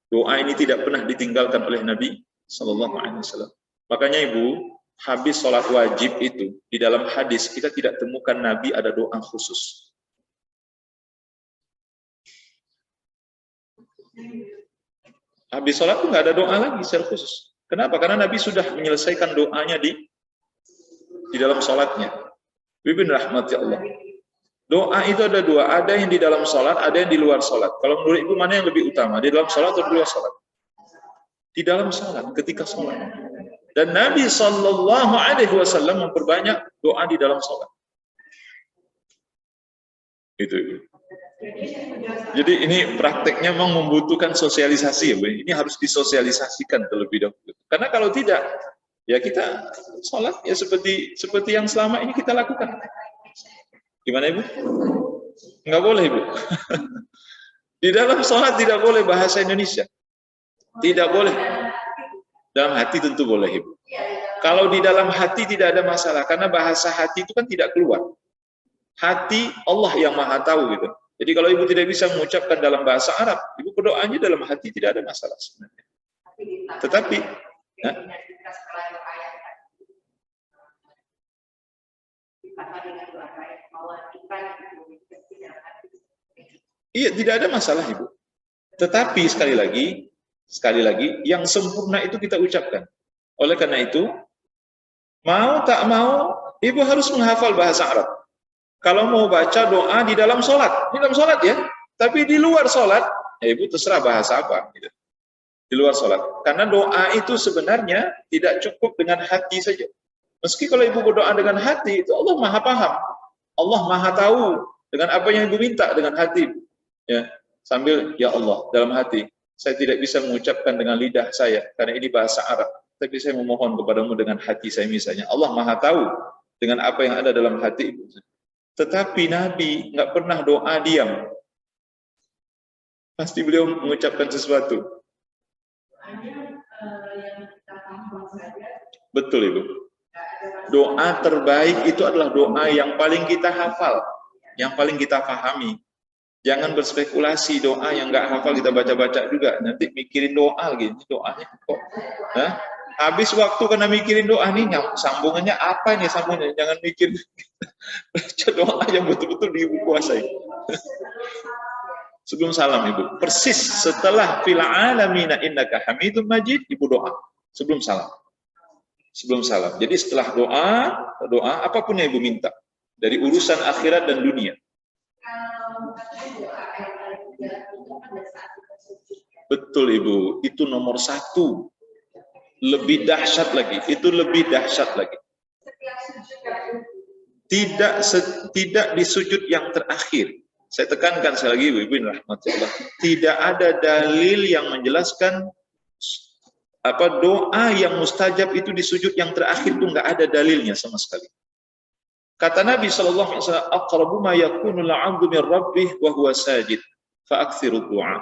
Doa ini tidak pernah ditinggalkan oleh Nabi Sallallahu Alaihi Wasallam. Makanya Ibu, habis sholat wajib itu, di dalam hadis kita tidak temukan Nabi ada doa khusus. Habis sholat itu nggak ada doa lagi secara khusus. Kenapa? Karena Nabi sudah menyelesaikan doanya di dalam sholatnya. Bibin rahmati Allah. Doa itu ada dua, ada yang di dalam sholat, ada yang di luar sholat. Kalau menurut Ibu mana yang lebih utama, di dalam sholat atau di luar sholat? Di dalam sholat, ketika sholat. Dan Nabi Sallallahu Alaihi Wasallam memperbanyak doa di dalam sholat. Itu Ibu. Jadi ini prakteknya memang membutuhkan sosialisasi, ya Bu. Ini harus disosialisasikan terlebih dahulu. Karena kalau tidak, ya kita sholat ya seperti yang selama ini kita lakukan. Gimana Ibu? Enggak boleh Ibu. Di dalam sholat tidak boleh bahasa Indonesia. Tidak boleh. Dalam hati tentu boleh Ibu. Kalau di dalam hati tidak ada masalah. Karena bahasa hati itu kan tidak keluar. Hati Allah yang maha tahu gitu. Jadi kalau Ibu tidak bisa mengucapkan dalam bahasa Arab, Ibu berdoanya dalam hati tidak ada masalah sebenarnya. Tetapi, iya, tidak ada masalah Ibu. Tetapi sekali lagi, yang sempurna itu kita ucapkan. Oleh karena itu, mau tak mau, Ibu harus menghafal bahasa Arab. Kalau mau baca doa di dalam sholat ya, tapi di luar sholat, ya ibu terserah bahasa apa. Gitu. Di luar sholat. Karena doa itu sebenarnya tidak cukup dengan hati saja. Meski kalau ibu berdoa dengan hati, itu Allah maha paham. Allah maha tahu dengan apa yang ibu minta dengan hati. Ya, sambil ya Allah dalam hati. Saya tidak bisa mengucapkan dengan lidah saya karena ini bahasa Arab. Tapi saya memohon kepadamu dengan hati saya misalnya. Allah maha tahu dengan apa yang ada dalam hati ibu. Tetapi Nabi nggak pernah doa diam. Pasti beliau mengucapkan sesuatu. Betul Ibu. Doa terbaik itu adalah doa yang paling kita hafal, yang paling kita pahami. Jangan berspekulasi doa yang nggak hafal kita baca-baca juga. Nanti mikirin doa gitu, doanya kok. Nah, habis waktu karena mikirin doa nih, sambungannya apa ini sambungannya? Jangan mikir baca doa yang betul-betul dikuasai. Sebelum salam Ibu, persis setelah fil alamina innaka hamidum majid, Ibu doa sebelum salam. Sebelum salam. Jadi setelah doa apapun yang Ibu minta dari urusan akhirat dan dunia. Betul Ibu, itu nomor 1. Lebih dahsyat lagi, itu lebih dahsyat lagi. Tidak di sujud yang terakhir. Saya tekankan sekali lagi Ibu rahmatullah. Tidak ada dalil yang menjelaskan apa doa yang mustajab itu di sujud yang terakhir itu nggak ada dalilnya sama sekali. Kata Nabi sallallahu alaihi wasallam, aqrabu ma yakunu al-'abdu min rabbih wa huwa sajid, fa aktsiru du'a.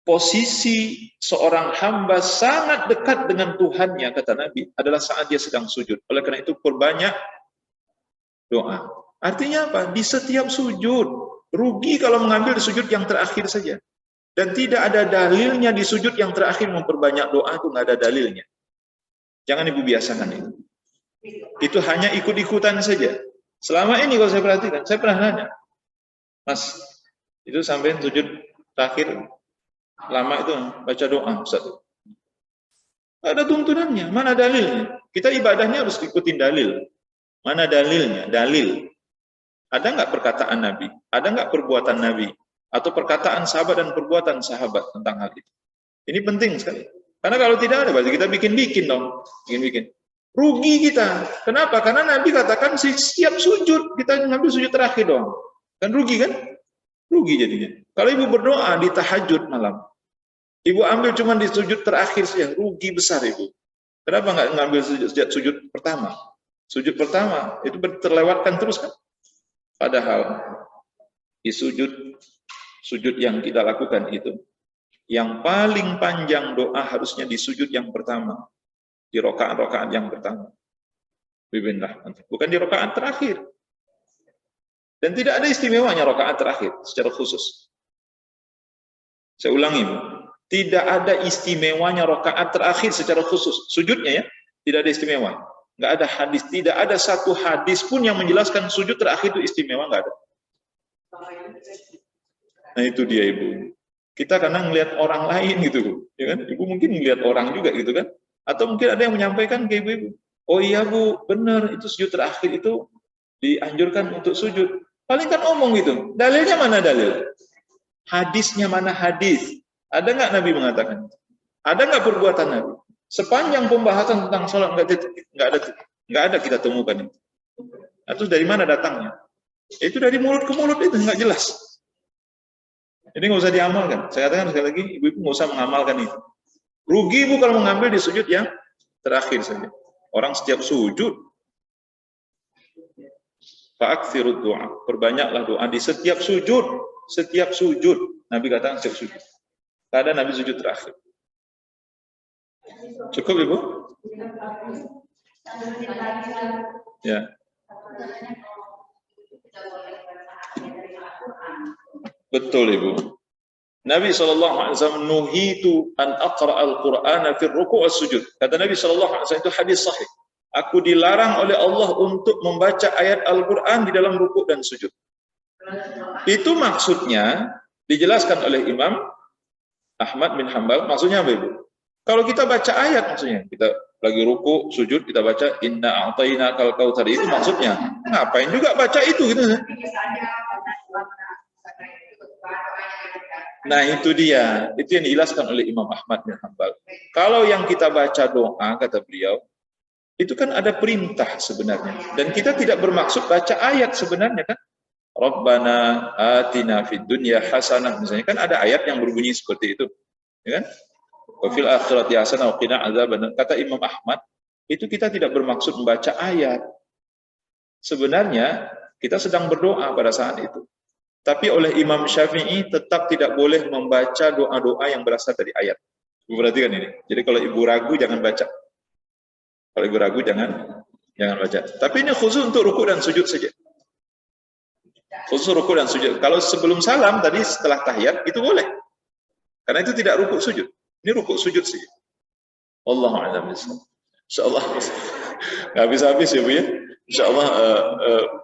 Posisi seorang hamba sangat dekat dengan Tuhannya, kata Nabi, adalah saat dia sedang sujud. Oleh karena itu perbanyak doa. Artinya apa? Di setiap sujud. Rugi kalau mengambil di sujud yang terakhir saja. Dan tidak ada dalilnya di sujud yang terakhir memperbanyak doa, itu nggak ada dalilnya. Jangan Ibu biasakan itu. Itu hanya ikut-ikutan saja. Selama ini kalau saya perhatikan, saya pernah nanya, Mas, itu sampai sujud terakhir lama itu baca doa, Ustaz. Ada tuntunannya, mana dalilnya? Kita ibadahnya harus ikutin dalil. Mana dalilnya? Dalil. Ada nggak perkataan Nabi? Ada nggak perbuatan Nabi? Atau perkataan sahabat dan perbuatan sahabat tentang hal itu? Ini penting sekali. Karena kalau tidak ada, berarti kita bikin-bikin dong. Bikin-bikin. Rugi kita. Kenapa? Karena Nabi katakan setiap sujud, kita ngambil sujud terakhir dong. Kan rugi kan? Rugi jadinya. Kalau Ibu berdoa di tahajud malam, Ibu ambil cuma di sujud terakhir saja, rugi besar Ibu. Kenapa nggak ngambil sujud pertama? Sujud pertama itu terlewatkan terus kan? Padahal di sujud yang kita lakukan itu, yang paling panjang doa harusnya di sujud yang pertama, di rakaat-rakaat yang pertama. Bukan di rakaat terakhir. Dan tidak ada istimewanya rakaat terakhir secara khusus. Saya ulangi, tidak ada istimewanya rakaat terakhir secara khusus. Sujudnya ya, tidak ada istimewa. Nggak ada hadis, tidak ada satu hadis pun yang menjelaskan sujud terakhir itu istimewa, nggak ada. Nah itu dia Ibu. Kita kadang ngelihat orang lain gitu, ya kan? Ibu mungkin ngelihat orang juga gitu kan? Atau mungkin ada yang menyampaikan ke Ibu, oh iya Bu, benar itu sujud terakhir itu dianjurkan untuk sujud. Paling kan omong gitu. Dalilnya mana dalil? Hadisnya mana hadis? Ada nggak Nabi mengatakan? Ada nggak perbuatan Nabi? Sepanjang pembahasan tentang sholat nggak ada kita temukan itu. Nah, terus dari mana datangnya? Itu dari mulut ke mulut itu nggak jelas. Jadi nggak usah diamalkan. Saya katakan sekali lagi, ibu nggak usah mengamalkan itu. Rugi Ibu kalau mengambil di sujud yang terakhir saja. Orang setiap sujud, fa'aktsirud doa, perbanyaklah doa di setiap sujud. Setiap sujud, Nabi katakan setiap sujud. Tidak ada Nabi sujud terakhir. Cukup Ibu? Ya. Betul Ibu. Nabi SAW nuhitu an aqra al-Qur'ana fi ruku' was-sujud. Kata Nabi SAW itu hadis sahih. Aku dilarang oleh Allah untuk membaca ayat Al-Qur'an di dalam ruku' dan sujud. Itu maksudnya dijelaskan oleh Imam Ahmad bin Hanbal. Maksudnya apa Ibu? Kalau kita baca ayat maksudnya, kita lagi ruku, sujud, kita baca inna a'tainakal kautsar, itu maksudnya. Ngapain juga baca itu gitu. Nah, itu dia. Itu yang dijelaskan oleh Imam Ahmad bin Hanbal. Kalau yang kita baca doa, kata beliau, itu kan ada perintah sebenarnya. Dan kita tidak bermaksud baca ayat sebenarnya kan. Rabbana atina fid dunya hasanah. Misalnya kan ada ayat yang berbunyi seperti itu. Ya kan? Wa fil akhirati hasanah wa qina adzabannar. Kata Imam Ahmad, itu kita tidak bermaksud membaca ayat. Sebenarnya kita sedang berdoa pada saat itu. Tapi oleh Imam Syafi'i tetap tidak boleh membaca doa-doa yang berasal dari ayat. Ibu perhatikan ini. Jadi kalau ibu ragu jangan baca. Kalau ibu ragu jangan baca. Tapi ini khusus untuk ruku dan sujud saja. Khusus ruku dan sujud. Kalau sebelum salam tadi setelah tahiyat itu boleh. Karena itu tidak ruku sujud. Ini ruku sujud saja. Allahu a'lam bishawab. Insyaallah nggak habis-habis ya Bu ya. Insyaallah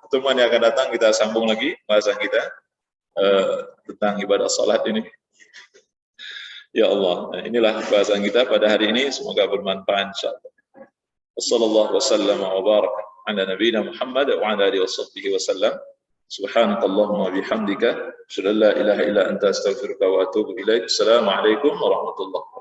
pertemuan yang akan datang kita sambung lagi bahasan kita tentang ibadah salat ini. Ya Allah, inilah bahasan kita pada hari ini, semoga bermanfaat insyaallah. Wassallallahu wasallam wa baraka ala nabiyyina Muhammad wa ala alihi washabbihi wasallam. Subhanakallahumma bihamdika asyhadu an la ilaha illa anta astaghfiruka wa atubu ilaik. Assalamualaikum warahmatullahi wabarakatuh.